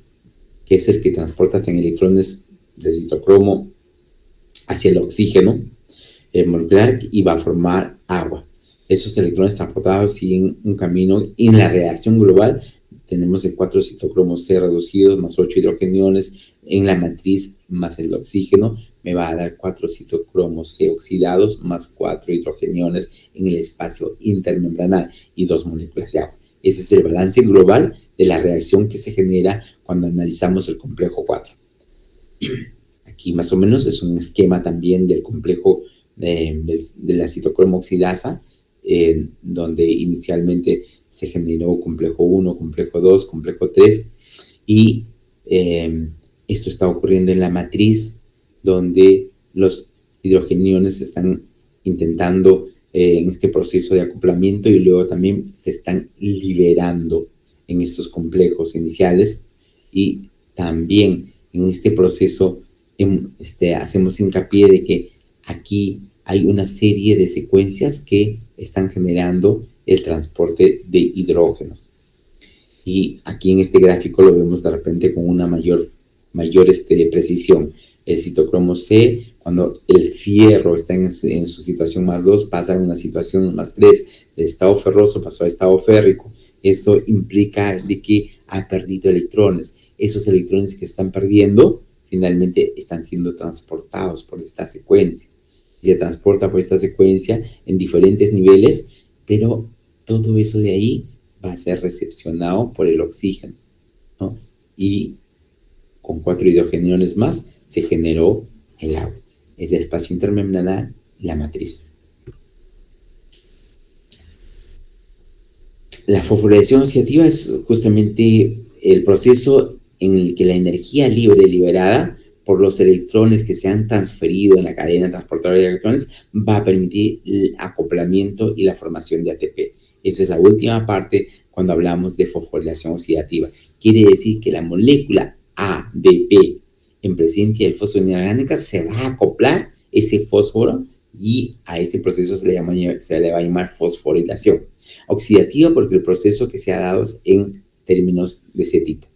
que es el que transporta electrones del citocromo hacia el oxígeno molecular y va a formar agua. Esos electrones transportados siguen un camino en la reacción global. Tenemos el 4 citocromos C reducidos más 8 hidrogeniones en la matriz más el oxígeno, me va a dar 4 citocromos C oxidados más 4 hidrogeniones en el espacio intermembranal y 2 moléculas de agua. Ese es el balance global de la reacción que se genera cuando analizamos el complejo 4. Aquí más o menos es un esquema también del complejo de la citocromo oxidasa, donde inicialmente se generó complejo 1, complejo 2, complejo 3, y esto está ocurriendo en la matriz, donde los hidrogeniones están intentando en este proceso de acoplamiento y luego también se están liberando en estos complejos iniciales, y también en este proceso hacemos hincapié de que aquí hay una serie de secuencias que están generando el transporte de hidrógenos. Y aquí en este gráfico lo vemos de repente con una mayor precisión. El citocromo C, cuando el fierro está en su situación más 2, pasa a una situación más 3, del estado ferroso pasó a estado férrico. Eso implica de que ha perdido electrones. Esos electrones que están perdiendo finalmente están siendo transportados por esta secuencia. Se transporta por esta secuencia en diferentes niveles, pero todo eso de ahí va a ser recepcionado por el oxígeno, ¿no? Y con 4 hidrogeniones más se generó el agua. Es el espacio intermembranal y la matriz. La fosforilación oxidativa es justamente el proceso en el que la energía libre liberada por los electrones que se han transferido en la cadena transportadora de electrones va a permitir el acoplamiento y la formación de ATP. Esa es la última parte cuando hablamos de fosforilación oxidativa. Quiere decir que la molécula ADP en presencia del fósforo inorgánica se va a acoplar ese fósforo y a ese proceso se le va a llamar fosforilación oxidativa, porque el proceso que se ha dado es en términos de ese tipo.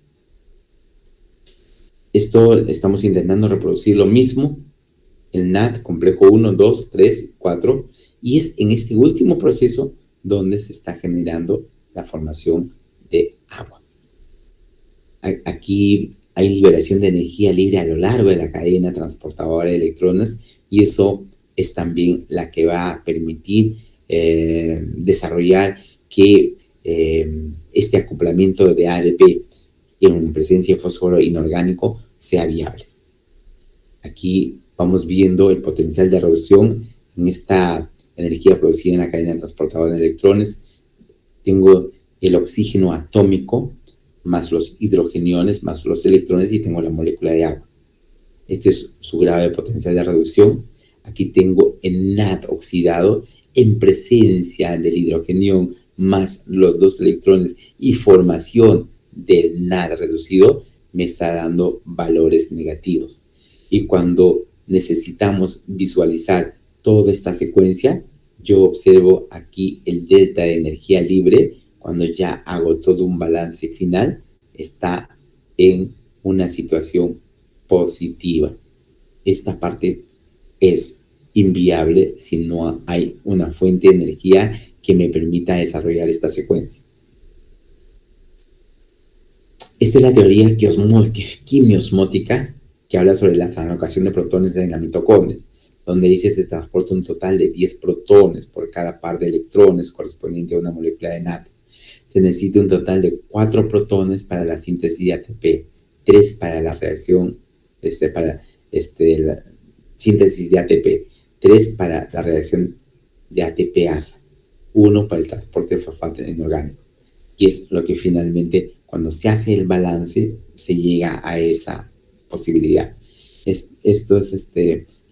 Esto estamos intentando reproducir lo mismo, el NAT, complejo 1, 2, 3, 4, y es en este último proceso donde se está generando la formación de agua. Aquí hay liberación de energía libre a lo largo de la cadena transportadora de electrones, y eso es también la que va a permitir desarrollar que este acoplamiento de ADP en presencia de fósforo inorgánico sea viable. Aquí vamos viendo el potencial de reducción en esta energía producida en la cadena transportadora de electrones. Tengo el oxígeno atómico, más los hidrogeniones, más los electrones, y tengo la molécula de agua. Este es su grado de potencial de reducción. Aquí tengo el NAD oxidado en presencia del hidrogenión más los dos electrones y formación del NAD reducido, me está dando valores negativos. Y cuando necesitamos visualizar toda esta secuencia, yo observo aquí el delta de energía libre. Cuando ya hago todo un balance final, está en una situación positiva. Esta parte es inviable si no hay una fuente de energía que me permita desarrollar esta secuencia. Esta es la teoría quimiosmótica que habla sobre la translocación de protones en la mitocondria, donde dice que se transporta un total de 10 protones por cada par de electrones correspondiente a una molécula de NAD. Se necesita un total de 4 protones para la síntesis de ATP, 3 para la reacción, la síntesis de ATP, 3 para la reacción de ATP-ASA, 1 para el transporte de fosfato inorgánico. Y es lo que finalmente, cuando se hace el balance, se llega a esa posibilidad. Esto es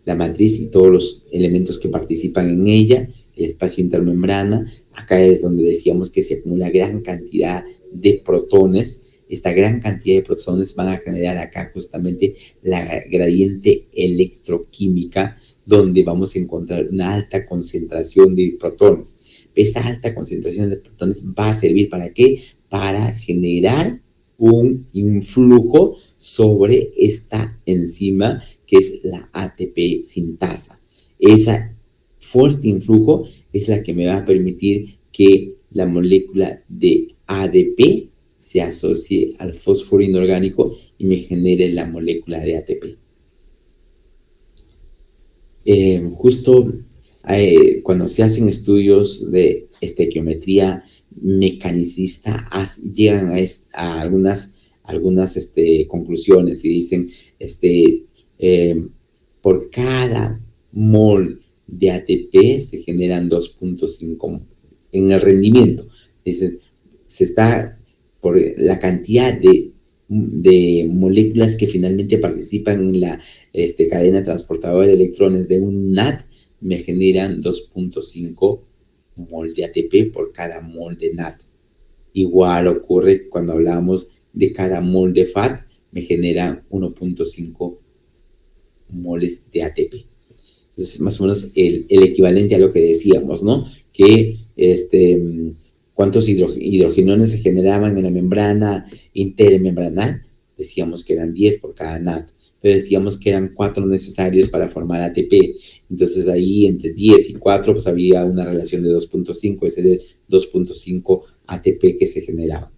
la matriz y todos los elementos que participan en ella, el espacio intermembrana. Acá es donde decíamos que se acumula gran cantidad de protones. Esta gran cantidad de protones van a generar acá justamente la gradiente electroquímica, donde vamos a encontrar una alta concentración de protones. Esa alta concentración de protones va a servir ¿para qué? Para generar un influjo sobre esta enzima que es la ATP sintasa. Ese fuerte influjo es la que me va a permitir que la molécula de ADP se asocie al fósforo inorgánico y me genere la molécula de ATP. Cuando se hacen estudios de estequiometría mecanicista, llegan a algunas conclusiones y dicen, por cada mol de ATP se generan 2.5 en el rendimiento. Dice, se está por la cantidad de moléculas que finalmente participan en la cadena transportadora de electrones de un NAD, me generan 2.5 mol de ATP por cada mol de NAD. Igual ocurre cuando hablamos de cada mol de FAT, me genera 1.5 moles de ATP. Es más o menos el equivalente a lo que decíamos, ¿no? Que cuántos hidrogeniones se generaban en la membrana intermembranal. Decíamos que eran 10 por cada NAD, pero decíamos que eran 4 necesarios para formar ATP. Entonces ahí entre 10 y 4 pues había una relación de 2.5, ese de 2.5 ATP que se generaba.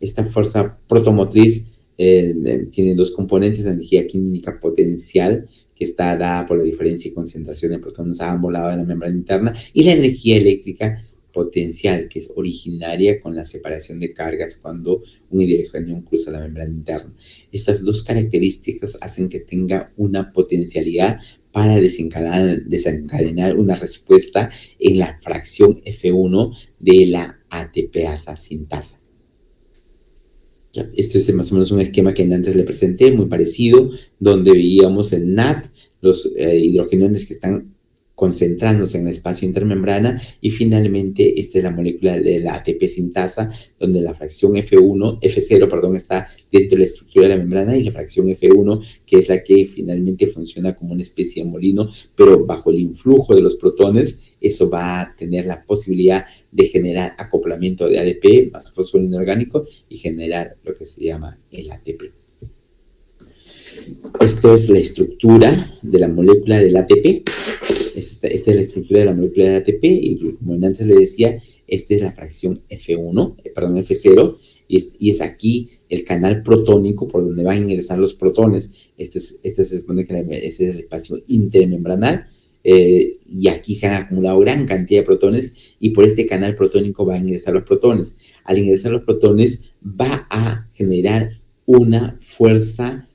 Esta fuerza protomotriz tiene dos componentes: la energía química potencial, que está dada por la diferencia de concentración de protones a ambos lados de la membrana interna, y la energía eléctrica potencial, que es originaria con la separación de cargas cuando un hidrogeno cruza la membrana interna. Estas dos características hacen que tenga una potencialidad para desencadenar una respuesta en la fracción F1 de la ATP-ASA sintasa. Este es más o menos un esquema que antes le presenté, muy parecido, donde veíamos el NAD, los hidrogeniones que están concentrándose en el espacio intermembrana, y finalmente esta es la molécula de la ATP sintasa, donde la fracción F0 está dentro de la estructura de la membrana, y la fracción F1, que es la que finalmente funciona como una especie de molino, pero bajo el influjo de los protones. Eso va a tener la posibilidad de generar acoplamiento de ADP más fósforo inorgánico y generar lo que se llama el ATP. Esto es la estructura de la molécula del ATP. Esta es la estructura de la molécula del ATP, y como antes le decía, esta es la fracción F0, y es aquí el canal protónico por donde van a ingresar los protones. Este se supone que es el espacio intermembranal, y aquí se han acumulado gran cantidad de protones, y por este canal protónico van a ingresar los protones. Al ingresar los protones va a generar una fuerza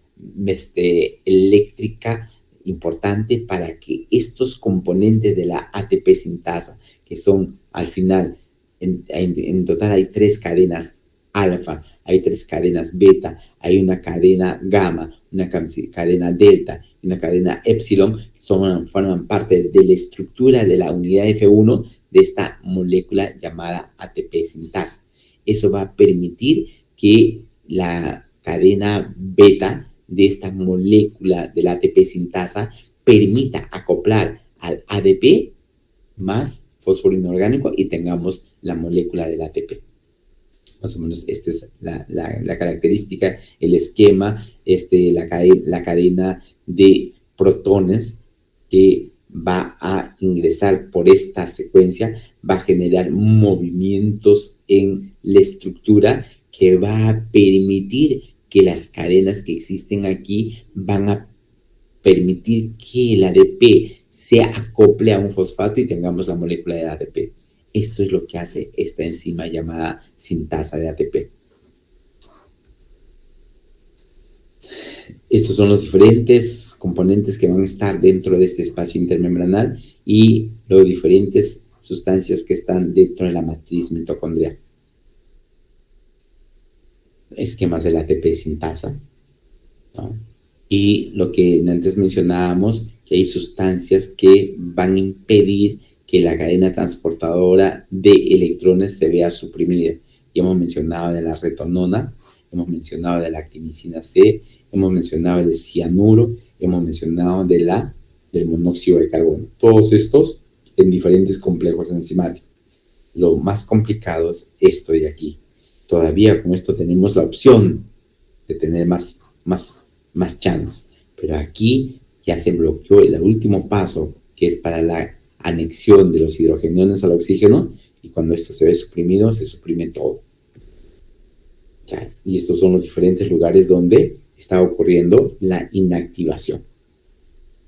eléctrica importante para que estos componentes de la ATP sintasa, que son al final, en total hay 3 cadenas alfa, hay 3 cadenas beta, hay una cadena gamma, una cadena delta y una cadena epsilon, forman parte de la estructura de la unidad F1 de esta molécula llamada ATP sintasa. Eso va a permitir que la cadena beta de esta molécula del ATP sintasa permita acoplar al ADP más fósforo inorgánico y tengamos la molécula del ATP. Más o menos esta es la característica, el esquema, la cadena de protones que va a ingresar por esta secuencia, va a generar movimientos en la estructura que va a permitir que las cadenas que existen aquí van a permitir que el ADP se acople a un fosfato y tengamos la molécula de ADP. Esto es lo que hace esta enzima llamada sintasa de ATP. Estos son los diferentes componentes que van a estar dentro de este espacio intermembranal y las diferentes sustancias que están dentro de la matriz mitocondrial. Esquemas del ATP sintasa, ¿no? Y lo que antes mencionábamos, que hay sustancias que van a impedir que la cadena transportadora de electrones se vea suprimida. Ya hemos mencionado de la retonona, hemos mencionado de la actinicina C, hemos mencionado del cianuro, hemos mencionado del monóxido de carbono. Todos estos en diferentes complejos enzimáticos. Lo más complicado es esto de aquí. Todavía con esto tenemos la opción de tener más chance, pero aquí ya se bloqueó el último paso, que es para la anexión de los hidrogeniones al oxígeno, y cuando esto se ve suprimido, se suprime todo. ¿Ya? Y estos son los diferentes lugares donde está ocurriendo la inactivación,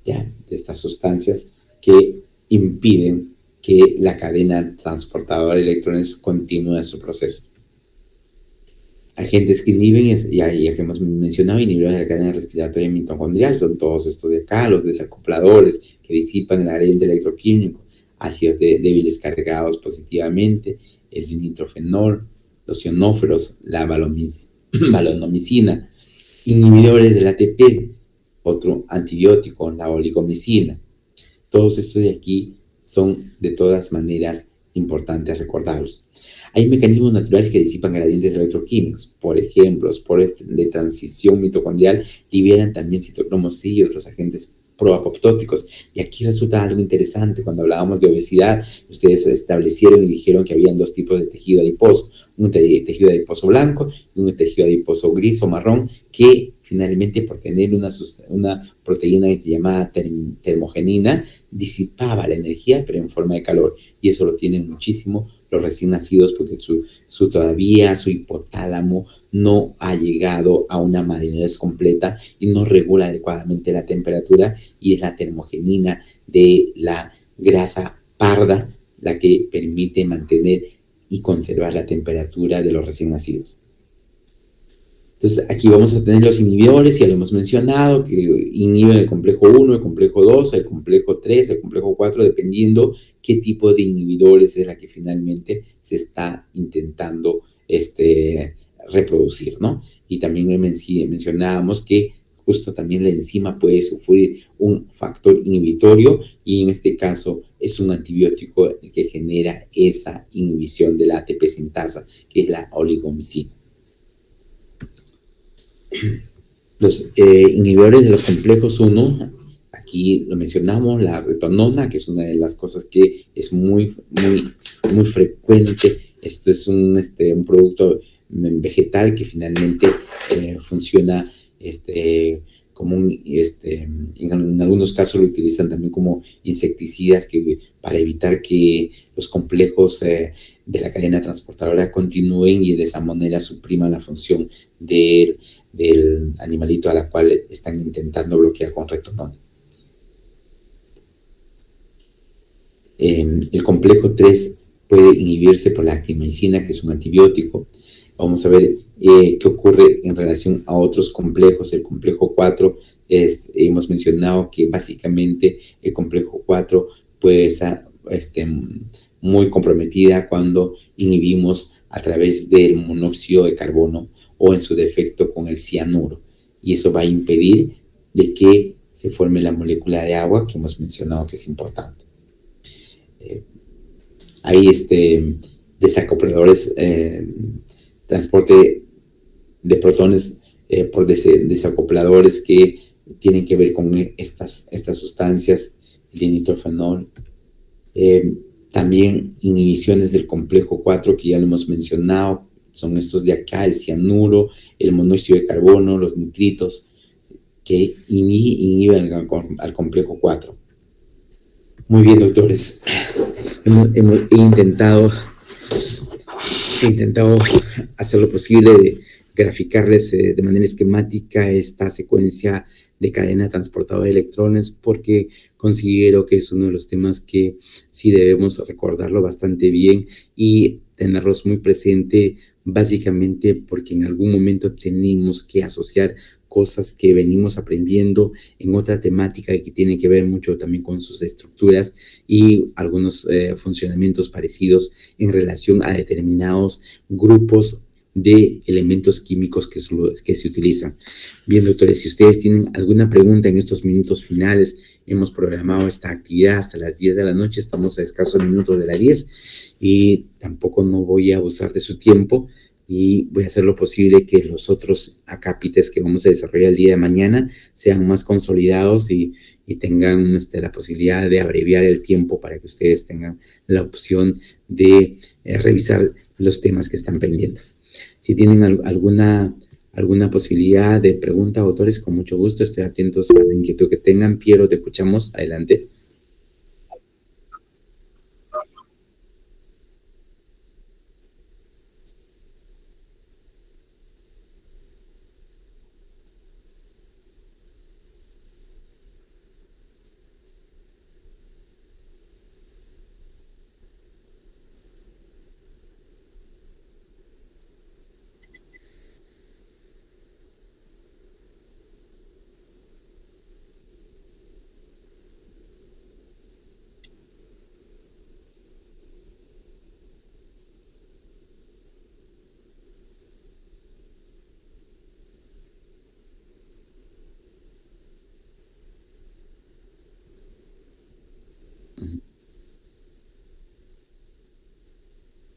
¿ya?, de estas sustancias que impiden que la cadena transportadora de electrones continúe su proceso. Agentes que inhiben, ya que hemos mencionado, inhibidores de la cadena respiratoria mitocondrial, son todos estos de acá, los desacopladores que disipan el gradiente electroquímico, ácidos débiles cargados positivamente, el nitrofenol, los ionóferos, la valonomicina, inhibidores del ATP, otro antibiótico, la oligomicina. Todos estos de aquí son de todas maneras importantes recordarlos. Hay mecanismos naturales que disipan gradientes electroquímicos. Por ejemplo, los poros de transición mitocondrial liberan también citocromo C y otros agentes proapoptóticos. Y aquí resulta algo interesante. Cuando hablábamos de obesidad, ustedes establecieron y dijeron que habían 2 tipos de tejido adiposo. Un tejido adiposo blanco y un tejido adiposo gris o marrón, que finalmente, por tener una proteína llamada termogenina, disipaba la energía, pero en forma de calor. Y eso lo tienen muchísimo los recién nacidos, porque todavía su hipotálamo no ha llegado a una madurez completa y no regula adecuadamente la temperatura, y es la termogenina de la grasa parda la que permite mantener y conservar la temperatura de los recién nacidos. Entonces, aquí vamos a tener los inhibidores, ya lo hemos mencionado, que inhiben el complejo 1, el complejo 2, el complejo 3, el complejo 4, dependiendo qué tipo de inhibidores es la que finalmente se está intentando reproducir, ¿no? Y también mencionábamos que justo también la enzima puede sufrir un factor inhibitorio, y en este caso es un antibiótico el que genera esa inhibición de la ATP sintasa, que es la oligomicina. Los inhibidores de los complejos 1, aquí lo mencionamos, la retonona, que es una de las cosas que es muy frecuente. Esto es un producto vegetal que finalmente funciona en algunos casos lo utilizan también como insecticidas para evitar que los complejos de la cadena transportadora continúen y de esa manera supriman la función del animalito a la cual están intentando bloquear con retornón. El complejo 3 puede inhibirse por la actimicina, que es un antibiótico. Vamos a ver qué ocurre en relación a otros complejos. El complejo 4 hemos mencionado que básicamente el complejo 4 puede estar muy comprometida cuando inhibimos a través del monóxido de carbono o en su defecto con el cianuro. Y eso va a impedir de que se forme la molécula de agua que hemos mencionado que es importante. Hay desacopladores, transporte de protones por desacopladores que tienen que ver con estas sustancias, el dinitrofenol. También inhibiciones del complejo 4 que ya lo hemos mencionado, son estos de acá, el cianuro, el monóxido de carbono, los nitritos, que inhiben al complejo 4. Muy bien, doctores. He intentado hacer lo posible de graficarles de manera esquemática esta secuencia de cadena transportadora de electrones, porque considero que es uno de los temas que sí debemos recordarlo bastante bien y tenerlos muy presente, básicamente porque en algún momento tenemos que asociar cosas que venimos aprendiendo en otra temática que tiene que ver mucho también con sus estructuras y algunos funcionamientos parecidos en relación a determinados grupos de elementos químicos que se utilizan. Bien, doctores, si ustedes tienen alguna pregunta en estos minutos finales, hemos programado esta actividad hasta las 10 de la noche, estamos a escasos minutos de las 10 y tampoco no voy a abusar de su tiempo y voy a hacer lo posible que los otros acápites que vamos a desarrollar el día de mañana sean más consolidados y tengan la posibilidad de abreviar el tiempo para que ustedes tengan la opción de revisar los temas que están pendientes. Si tienen alguna posibilidad de pregunta, autores, con mucho gusto, estoy atentos a la inquietud que tengan. Piero, te escuchamos, adelante.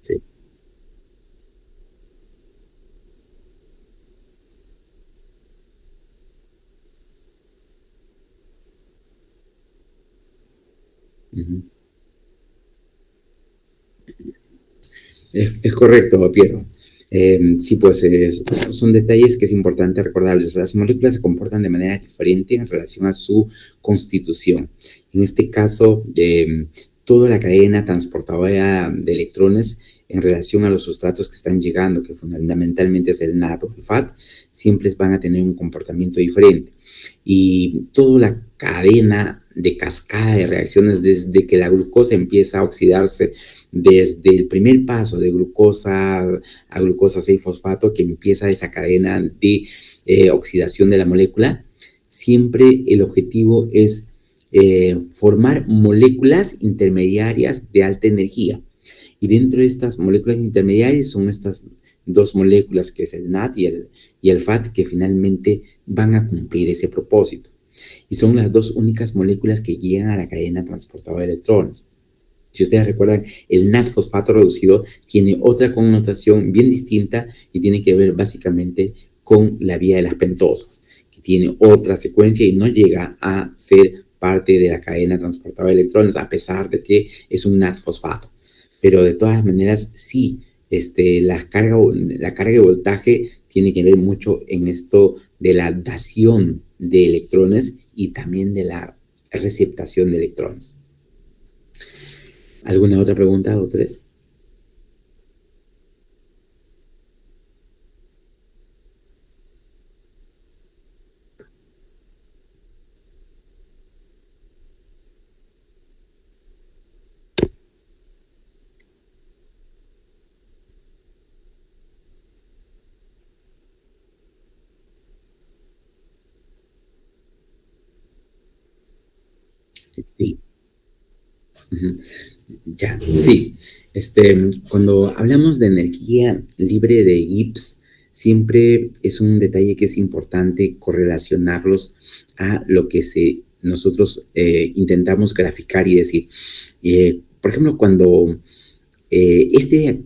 Sí. Es correcto, Piero. Sí, pues son detalles que es importante recordarles. Las moléculas se comportan de manera diferente en relación a su constitución. En este caso, toda la cadena transportadora de electrones en relación a los sustratos que están llegando, que fundamentalmente es el NAD o el FAT, siempre van a tener un comportamiento diferente. Y toda la cadena de cascada de reacciones desde que la glucosa empieza a oxidarse, desde el primer paso de glucosa a glucosa 6-fosfato, que empieza esa cadena de oxidación de la molécula, siempre el objetivo es formar moléculas intermediarias de alta energía. Y dentro de estas moléculas intermediarias son estas dos moléculas, que es el NAD y el FAT, que finalmente van a cumplir ese propósito. Y son las dos únicas moléculas que llegan a la cadena transportadora de electrones. Si ustedes recuerdan, el NAD-fosfato reducido tiene otra connotación bien distinta y tiene que ver básicamente con la vía de las pentosas, que tiene otra secuencia y no llega a ser parte de la cadena transportadora de electrones, a pesar de que es un NAD-fosfato. Pero de todas maneras, sí, la carga de voltaje tiene que ver mucho en esto de la dación de electrones y también de la receptación de electrones. ¿Alguna otra pregunta, doctores? Sí. Ya, sí. Cuando hablamos de energía libre de Gibbs, siempre es un detalle que es importante correlacionarlos a lo que nosotros intentamos graficar y decir. Por ejemplo, cuando este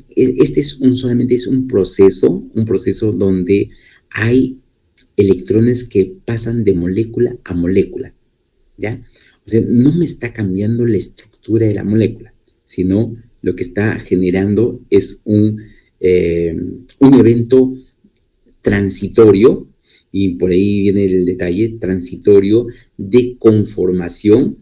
solamente es un proceso donde hay electrones que pasan de molécula a molécula, ¿ya? O sea, no me está cambiando la estructura de la molécula, sino lo que está generando es un evento transitorio, y por ahí viene el detalle, transitorio de conformación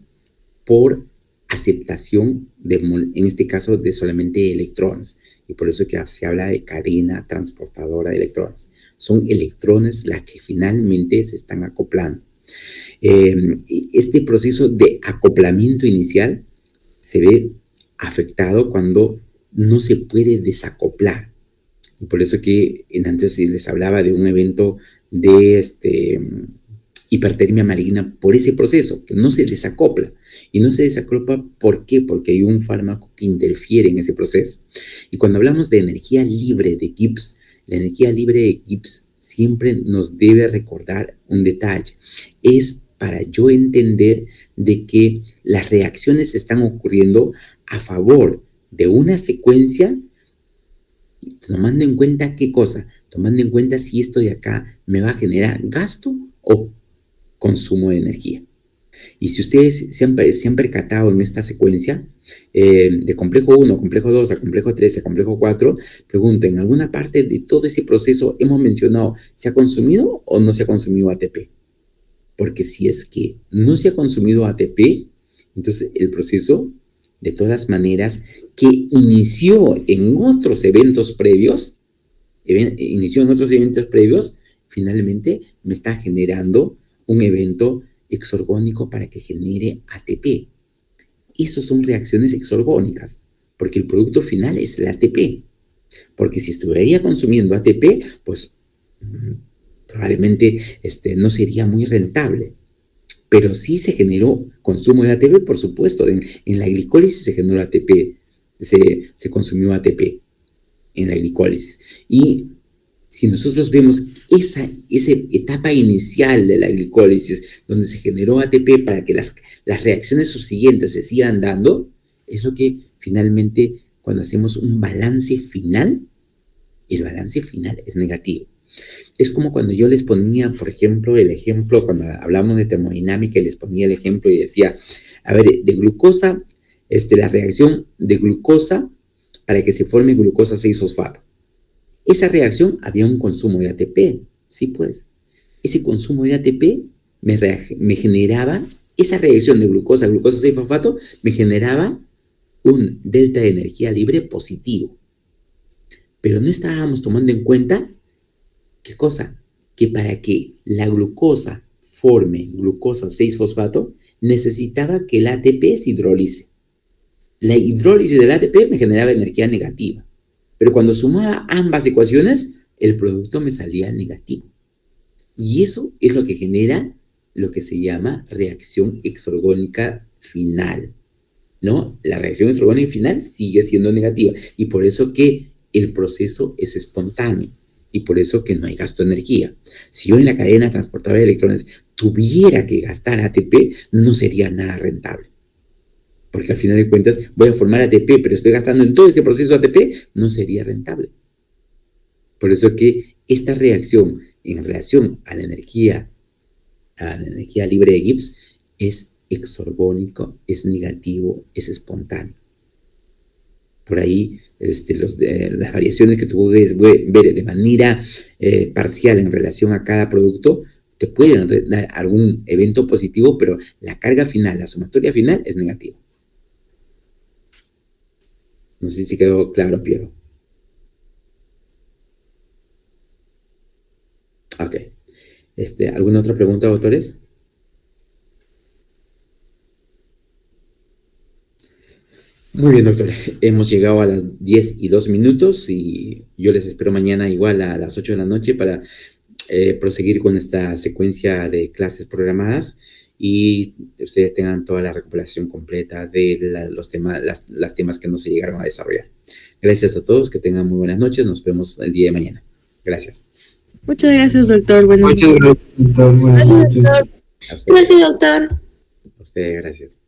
por aceptación, en este caso, de solamente electrones. Y por eso que se habla de cadena transportadora de electrones. Son electrones las que finalmente se están acoplando. Este proceso de acoplamiento inicial se ve afectado cuando no se puede desacoplar. Y por eso que antes les hablaba de un evento de hipertermia maligna por ese proceso, que no se desacopla. Y no se desacopla, ¿por qué? Porque hay un fármaco que interfiere en ese proceso. Y cuando hablamos de energía libre de Gibbs, la energía libre de Gibbs siempre nos debe recordar un detalle. Es para yo entender de que las reacciones están ocurriendo a favor de una secuencia, tomando en cuenta qué cosa, tomando en cuenta si esto de acá me va a generar gasto o consumo de energía. Y si ustedes se han percatado en esta secuencia, de complejo 1, complejo 2, a complejo 3, a complejo 4, pregunto, ¿en alguna parte de todo ese proceso hemos mencionado, ¿se ha consumido o no se ha consumido ATP? Porque si es que no se ha consumido ATP, entonces el proceso, de todas maneras, que inició en otros eventos previos, finalmente me está generando un evento exorgónico para que genere ATP. Esas son reacciones exorgónicas, porque el producto final es el ATP. Porque si estuviera consumiendo ATP, pues probablemente no sería muy rentable. Pero sí se generó consumo de ATP, por supuesto. En la glicólisis se generó ATP, se consumió ATP en la glicólisis. Y si nosotros vemos esa etapa inicial de la glicólisis, donde se generó ATP para que las reacciones subsiguientes se sigan dando, es lo que finalmente, cuando hacemos un balance final, el balance final es negativo. Es como cuando yo les ponía, por ejemplo, cuando hablamos de termodinámica, les ponía el ejemplo y decía, a ver, de glucosa, la reacción de glucosa para que se forme glucosa 6-fosfato. Esa reacción había un consumo de ATP, sí pues. Ese consumo de ATP me generaba, esa reacción de glucosa 6-fosfato, me generaba un delta de energía libre positivo. Pero no estábamos tomando en cuenta, ¿qué cosa? Que para que la glucosa forme glucosa 6-fosfato, necesitaba que el ATP se hidrolice. La hidrólisis del ATP me generaba energía negativa. Pero cuando sumaba ambas ecuaciones, el producto me salía negativo. Y eso es lo que genera lo que se llama reacción exorgónica final, ¿no? La reacción exorgónica final sigue siendo negativa. Y por eso que el proceso es espontáneo. Y por eso que no hay gasto de energía. Si yo en la cadena transportadora de electrones tuviera que gastar ATP, no sería nada rentable. Porque al final de cuentas voy a formar ATP, pero estoy gastando en todo ese proceso ATP, no sería rentable. Por eso que esta reacción en relación a la energía libre de Gibbs es exorgónico, es negativo, es espontáneo. por ahí las variaciones que tú puedes ver de manera parcial en relación a cada producto, te pueden dar algún evento positivo, pero la carga final, la sumatoria final es negativa. No sé si quedó claro, Piero. Ok. ¿Alguna otra pregunta, doctores? Muy bien, doctores. Hemos llegado a las 10:02 y yo les espero mañana igual a las 8 de la noche para proseguir con esta secuencia de clases programadas y ustedes tengan toda la recuperación completa de los temas, las temas que no se llegaron a desarrollar. Gracias a todos, que tengan muy buenas noches. Nos vemos el día de mañana. Gracias. Muchas gracias, doctor. Buenas noches. Muchas gracias, doctor. Buenas noches. Gracias, doctor. A usted, gracias.